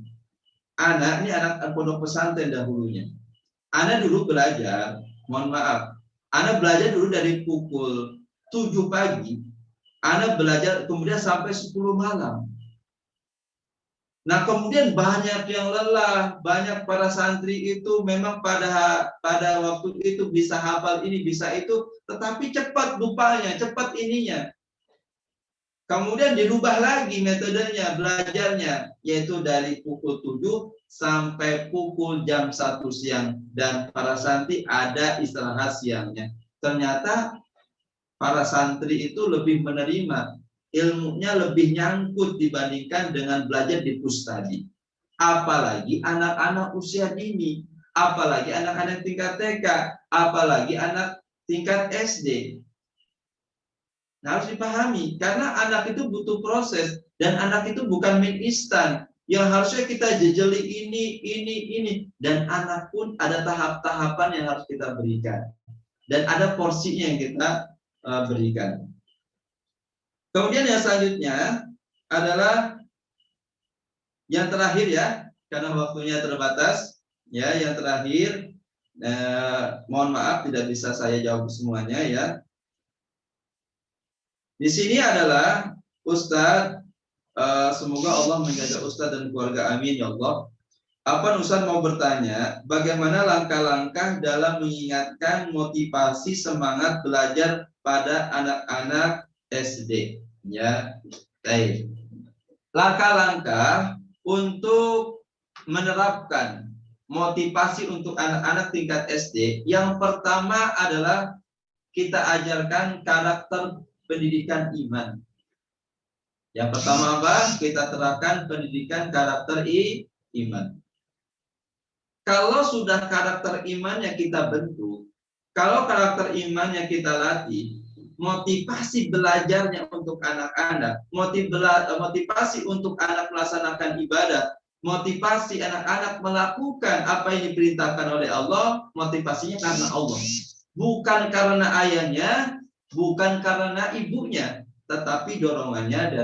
Anak ini anak pondok pesantren dahulunya. Anak dulu belajar, mohon maaf, anak belajar dulu dari pukul 7 pagi, anak belajar kemudian sampai 10 malam. Nah, kemudian banyak yang lelah, banyak para santri itu memang pada waktu itu bisa hafal ini, bisa itu, tetapi cepat lupanya, cepat ininya. Kemudian dirubah lagi metodenya, belajarnya, yaitu dari pukul 7 sampai pukul jam 1 siang. Dan para santri ada istirahat siangnya. Ternyata para santri itu lebih menerima ilmunya lebih nyangkut dibandingkan dengan belajar di pustadi. Apalagi anak-anak usia dini, apalagi anak-anak tingkat TK, apalagi anak tingkat SD. Nah, harus dipahami, karena anak itu butuh proses, dan anak itu bukan mie instan, yang harusnya kita jejeli ini, dan anak pun ada tahap-tahapan yang harus kita berikan, dan ada porsinya yang kita berikan. Kemudian yang selanjutnya adalah yang terakhir ya, karena waktunya terbatas, ya yang terakhir, mohon maaf tidak bisa saya jawab semuanya ya. Di sini adalah Ustadz, semoga Allah menjaga Ustadz dan keluarga, amin ya Allah. Apa Ustadz mau bertanya, bagaimana langkah-langkah dalam mengingatkan motivasi semangat belajar pada anak-anak SD? Ya, baik. Langkah-langkah untuk menerapkan motivasi untuk anak-anak tingkat SD, yang pertama adalah kita ajarkan karakter pendidikan iman. Yang pertama apa? Kita terapkan pendidikan karakter iman. Kalau sudah karakter iman yang kita bentuk, kalau karakter iman yang kita latih, motivasi belajarnya untuk anak-anak, motivasi untuk anak melaksanakan ibadah, motivasi anak-anak melakukan apa yang diperintahkan oleh Allah, motivasinya karena Allah. Bukan karena ayahnya, bukan karena ibunya, tetapi dorongannya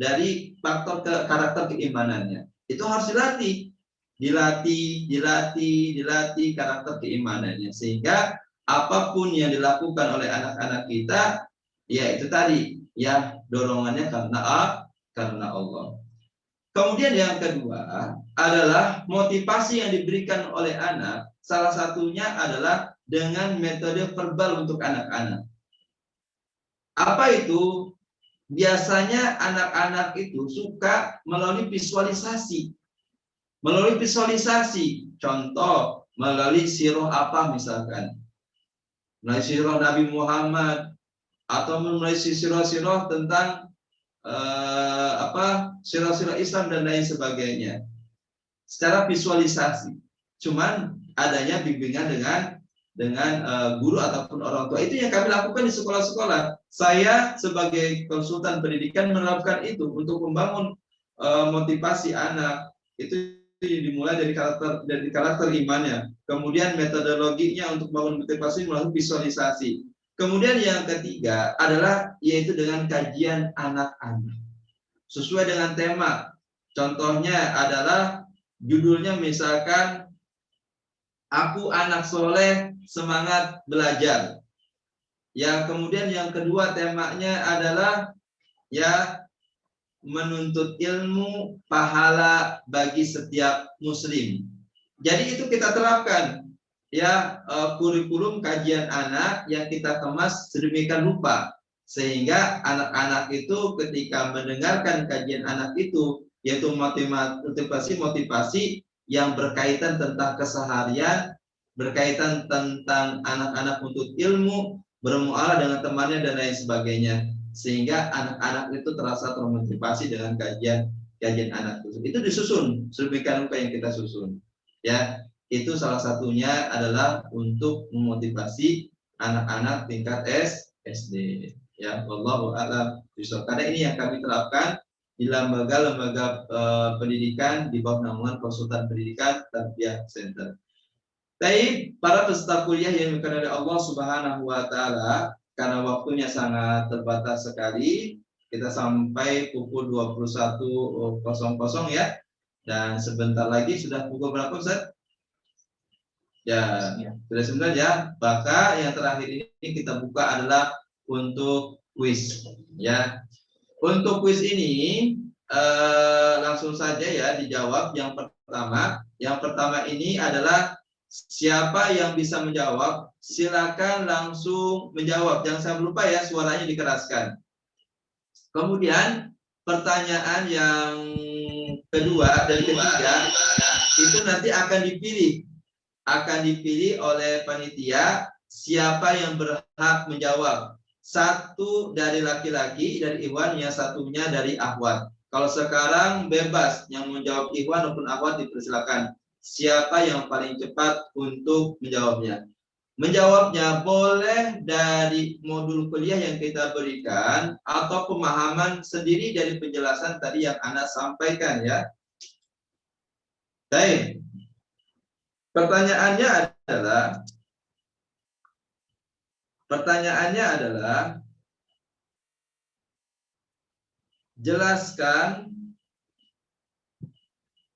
dari faktor karakter keimanannya. Itu harus dilatih karakter keimanannya, sehingga apapun yang dilakukan oleh anak-anak kita, ya itu tadi, ya dorongannya karena Allah. Kemudian yang kedua adalah motivasi yang diberikan oleh anak, salah satunya adalah dengan metode verbal untuk anak-anak. Apa itu? Biasanya anak-anak itu suka melalui visualisasi. Melalui visualisasi, contoh melalui sirah apa misalkan, melalui sirah Nabi Muhammad, atau melalui sirah-sirah tentang sirah-sirah Islam dan lain sebagainya. Secara visualisasi. Cuman adanya bimbingan dengan guru ataupun orang tua. Itu yang kami lakukan di sekolah-sekolah. Saya sebagai konsultan pendidikan menerapkan itu untuk membangun motivasi anak. Itu dimulai dari karakter imannya. Kemudian metodologinya untuk membangun motivasi melalui visualisasi. Kemudian yang ketiga adalah yaitu dengan kajian anak-anak. Sesuai dengan tema. Contohnya adalah judulnya misalkan Aku Anak Soleh Semangat Belajar. Ya, kemudian yang kedua temanya adalah ya menuntut ilmu pahala bagi setiap muslim. Jadi itu kita terapkan ya kurikulum kajian anak yang kita kemas sedemikian rupa sehingga anak-anak itu ketika mendengarkan kajian anak itu yaitu motivasi yang berkaitan tentang keseharian, berkaitan tentang anak-anak untuk ilmu, bermuamalah dengan temannya dan lain sebagainya, sehingga anak-anak itu terasa termotivasi dengan kajian anak itu. Itu disusun sedemikian rupa yang kita susun. Ya, itu salah satunya adalah untuk memotivasi anak-anak tingkat SD. Ya, wallahu a'lam bishawab. Karena ini yang kami terapkan di lembaga-lembaga pendidikan di bawah naungan konsultan pendidikan Tarbiyah Center. Baik, para peserta kuliah yang dimuliakan oleh Allah Subhanahu wa taala, karena waktunya sangat terbatas sekali, kita sampai pukul 21.00 ya. Dan sebentar lagi sudah pukul berapa, Ustaz? Ya, sudah sebentar ya. Maka yang terakhir ini kita buka adalah untuk kuis ya. Untuk kuis ini langsung saja ya dijawab. Yang pertama ini adalah siapa yang bisa menjawab, silakan langsung menjawab. Jangan sampai lupa ya, suaranya dikeraskan. Kemudian pertanyaan yang kedua dan ketiga itu nanti akan dipilih oleh panitia siapa yang berhak menjawab. satu dari laki-laki dari ikhwan, yang satunya dari akhwat. Kalau sekarang bebas, yang menjawab ikhwan maupun akhwat dipersilakan. Siapa yang paling cepat untuk menjawabnya? Menjawabnya boleh dari modul kuliah yang kita berikan atau pemahaman sendiri dari penjelasan tadi yang Anda sampaikan ya. Baik. Pertanyaannya adalah jelaskan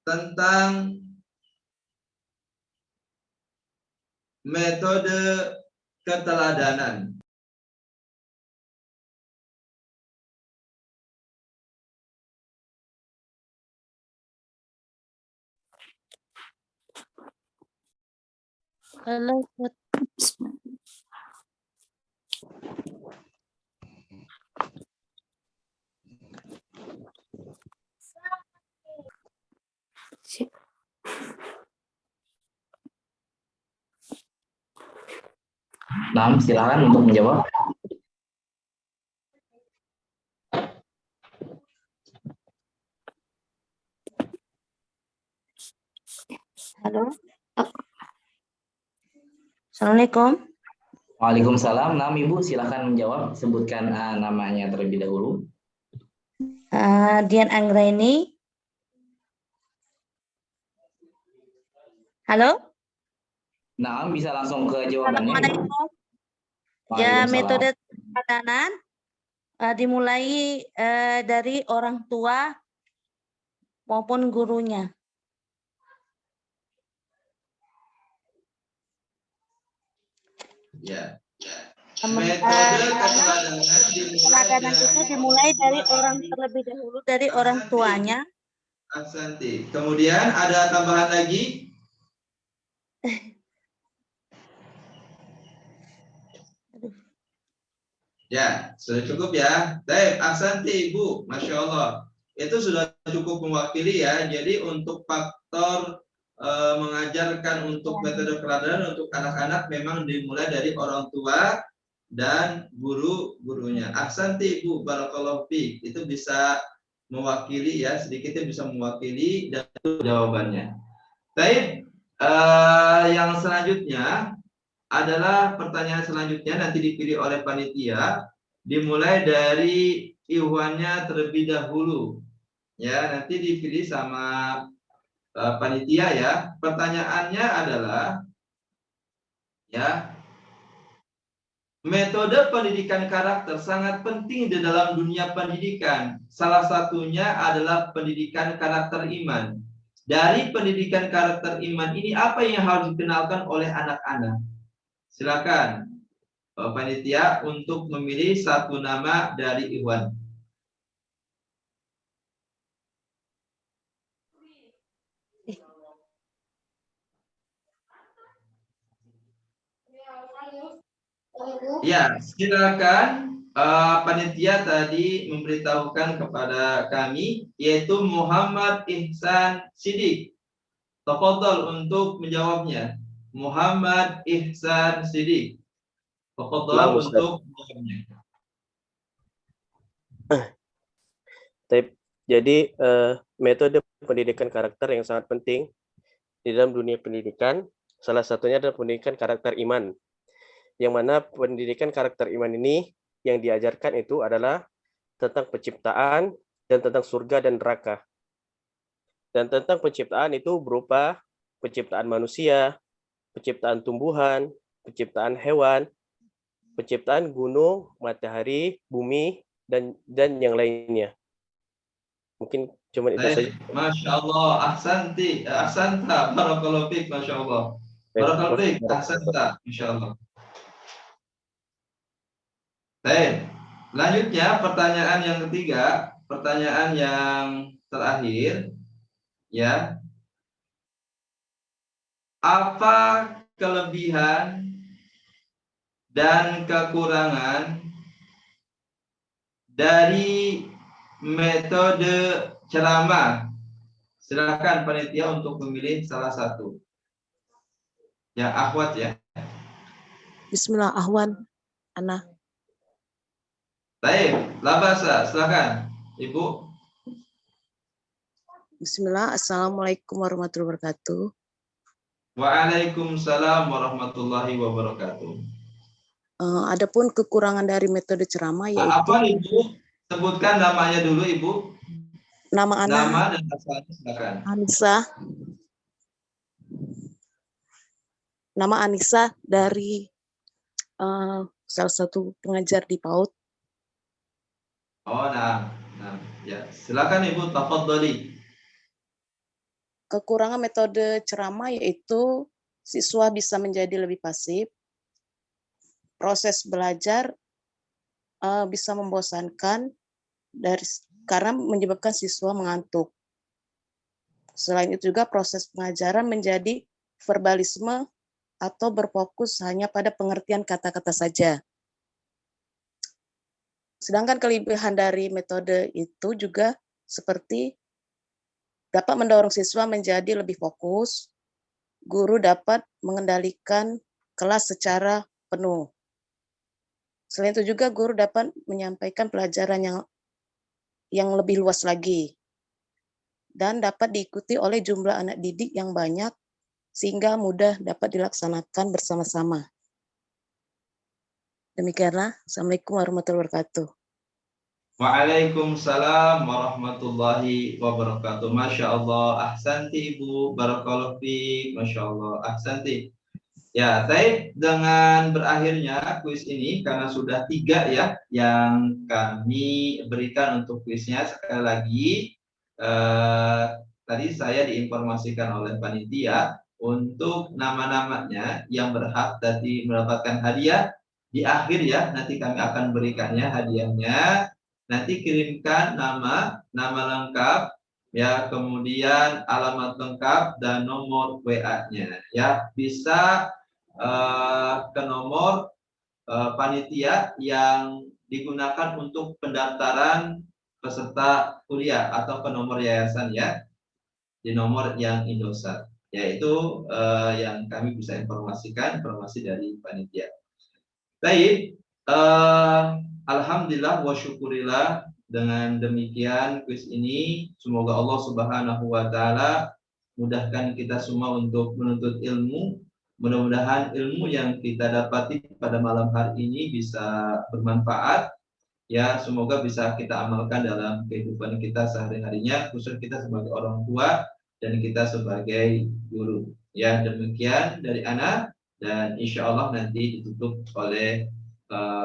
tentang metode keteladanan. Halo, Nah, silakan untuk menjawab. halo. Assalamualaikum. Waalaikumsalam. Nah, Ibu silakan menjawab. Sebutkan namanya terlebih dahulu. Dian Anggraini. Halo. Nah, bisa langsung ke jawabannya. Assalamualaikum. Waalaikumsalam. Ya, metode keteladanan dimulai dari orang tua maupun gurunya. Ya. Metode keteladanan itu dimulai dari orang terlebih dahulu, dari orang tuanya. Ahsanti. Kemudian ada tambahan lagi? Ya, sudah cukup ya. Baik, ahsanti Ibu, Masya Allah. Itu sudah cukup mewakili ya. Jadi untuk faktor mengajarkan untuk metode keteladanan untuk anak-anak memang dimulai dari orang tua dan guru-gurunya. Ahsanti Ibu, barakallahu fiik. Itu bisa mewakili ya, sedikitnya bisa mewakili dan itu jawabannya. Baik, yang selanjutnya adalah pertanyaan selanjutnya nanti dipilih oleh panitia, dimulai dari ikhwannya terlebih dahulu. Ya, nanti dipilih sama panitia ya. Pertanyaannya adalah ya, metode pendidikan karakter sangat penting di dalam dunia pendidikan. Salah satunya adalah pendidikan karakter iman. Dari pendidikan karakter iman ini apa yang harus dikenalkan oleh anak-anak? Silakan panitia untuk memilih satu nama dari ikhwan. Ya, silakan panitia tadi memberitahukan kepada kami yaitu Muhammad Ihsan Sidik. Tafadhol untuk menjawabnya. Muhammad Ihsan Sidik. Tafadhol untuk menjawabnya. Jadi metode pendidikan karakter yang sangat penting di dalam dunia pendidikan, salah satunya adalah pendidikan karakter iman. Yang mana pendidikan karakter iman ini yang diajarkan itu adalah tentang penciptaan dan tentang surga dan neraka. Dan tentang penciptaan itu berupa penciptaan manusia, penciptaan tumbuhan, penciptaan hewan, penciptaan gunung, matahari, bumi, dan yang lainnya. Mungkin cuma itu saja. Masya Allah, ahsanti, ahsanta, barakallahu fiik, Masya Allah. Barakallahu fiik, ahsanta, Masya Allah. Baik, lanjutnya pertanyaan yang ketiga, pertanyaan yang terakhir, ya. Apa kelebihan dan kekurangan dari metode ceramah? Silakan panitia untuk memilih salah satu. Ya, akhwat ya. Bismillah, Ahwan, Ana. Baik, labasa, silakan, Ibu. Bismillah. Assalamualaikum warahmatullahi wabarakatuh. Waalaikumsalam warahmatullahi wabarakatuh. Adapun kekurangan dari metode ceramah yaitu Apa Ibu? Sebutkan namanya dulu Ibu. nama anak Nama dan asalnya silakan. Anissa. Nama Anissa dari salah satu pengajar di PAUD. Oh, nah, ya, silakan Ibu, tafadhali. Kekurangan metode ceramah yaitu siswa bisa menjadi lebih pasif, proses belajar bisa membosankan karena menyebabkan siswa mengantuk. Selain itu juga proses pengajaran menjadi verbalisme atau berfokus hanya pada pengertian kata-kata saja. Sedangkan kelebihan dari metode itu juga seperti dapat mendorong siswa menjadi lebih fokus, guru dapat mengendalikan kelas secara penuh. Selain itu juga guru dapat menyampaikan pelajaran yang lebih luas lagi dan dapat diikuti oleh jumlah anak didik yang banyak sehingga mudah dapat dilaksanakan bersama-sama. Demikianlah. Assalamualaikum warahmatullahi wabarakatuh. Waalaikumsalam warahmatullahi wabarakatuh. Masya Allah, ahsanti Ibu, barakallahu fiik, Masya Allah, ahsanti. Ya, baik, dengan berakhirnya kuis ini, karena sudah 3 ya yang kami berikan untuk kuisnya. Sekali lagi, tadi saya diinformasikan oleh panitia untuk nama-namanya yang berhak tadi mendapatkan hadiah di akhir ya, nanti kami akan berikannya hadiahnya. Nanti kirimkan nama lengkap ya, kemudian alamat lengkap dan nomor WA-nya ya. Bisa ke nomor panitia yang digunakan untuk pendaftaran peserta kuliah atau ke nomor yayasan ya, di nomor yang Indosat, yaitu yang kami bisa informasikan informasi dari panitia. Baik, alhamdulillah wa syukurillah, dengan demikian kuis ini semoga Allah Subhanahu wa taala mudahkan kita semua untuk menuntut ilmu. Mudah-mudahan ilmu yang kita dapati pada malam hari ini bisa bermanfaat ya, semoga bisa kita amalkan dalam kehidupan kita sehari-harinya, khusus kita sebagai orang tua dan kita sebagai guru. Ya, demikian dari Ana, dan insya Allah nanti ditutup oleh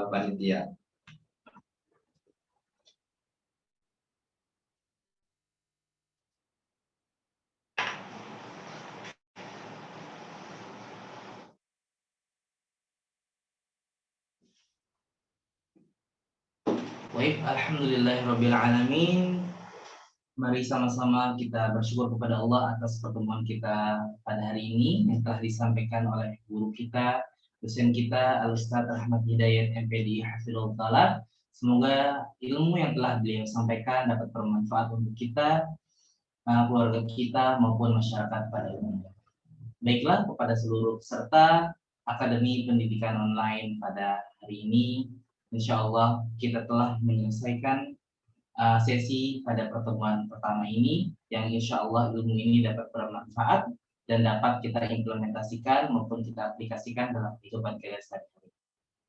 panitia. Baik, alhamdulillahirrabbilalamin. Mari sama-sama kita bersyukur kepada Allah atas pertemuan kita pada hari ini yang telah disampaikan oleh guru kita, dosen kita, Al-Ustaz Ahmad Hidayat MPD Hafizahullah Ta'ala. Semoga ilmu yang telah beliau sampaikan dapat bermanfaat untuk kita, keluarga kita, maupun masyarakat pada umumnya. Baiklah, kepada seluruh peserta Akademi Pendidikan Online pada hari ini, insya Allah kita telah menyelesaikan sesi pada pertemuan pertama ini, yang insya Allah ilmu ini dapat bermanfaat dan dapat kita implementasikan maupun kita aplikasikan dalam kehidupan kita sehari-hari.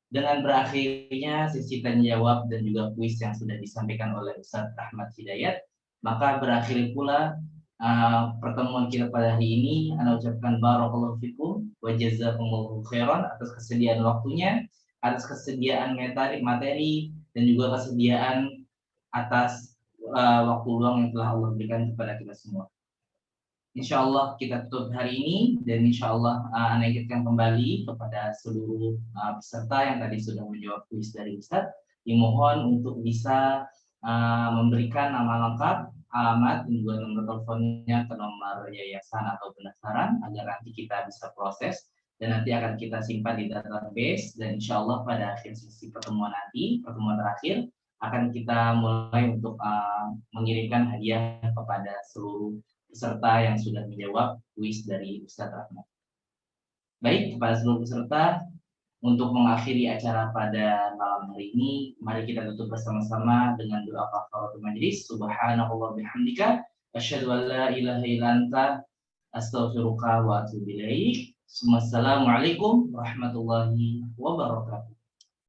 Dengan berakhirnya sesi tanya jawab dan juga kuis yang sudah disampaikan oleh Ustaz Ahmad Hidayat, maka berakhir pula pertemuan kita pada hari ini. Ana ucapkan barakallahu fikum wa jazakumullahu khairan atas kesediaan waktunya, atas kesediaan materi dan juga kesediaan atas waktu luang yang telah Allah berikan kepada kita semua. Insya Allah kita tutup hari ini, dan insya Allah Ana ingatkan kembali kepada seluruh peserta yang tadi sudah menjawab kuis dari Ustadz, dimohon untuk bisa memberikan nama lengkap, alamat, dan juga nomor teleponnya ke nomor yayasan atau pendaftaran agar nanti kita bisa proses dan nanti akan kita simpan di database. Dan insya Allah pada akhir sesi pertemuan nanti, pertemuan terakhir, akan kita mulai untuk mengirimkan hadiah kepada seluruh peserta yang sudah menjawab kuis dari Ustadz Rahmat. Baik, kepada seluruh peserta, Untuk mengakhiri acara pada malam hari ini, mari kita tutup bersama-sama dengan doa kafaratul majlis. Subhanallah bihamdika, asyhadu an la ilaha illa anta, astaghfiruka wa atubu ilaik. Wassalamualaikum warahmatullahi wabarakatuh.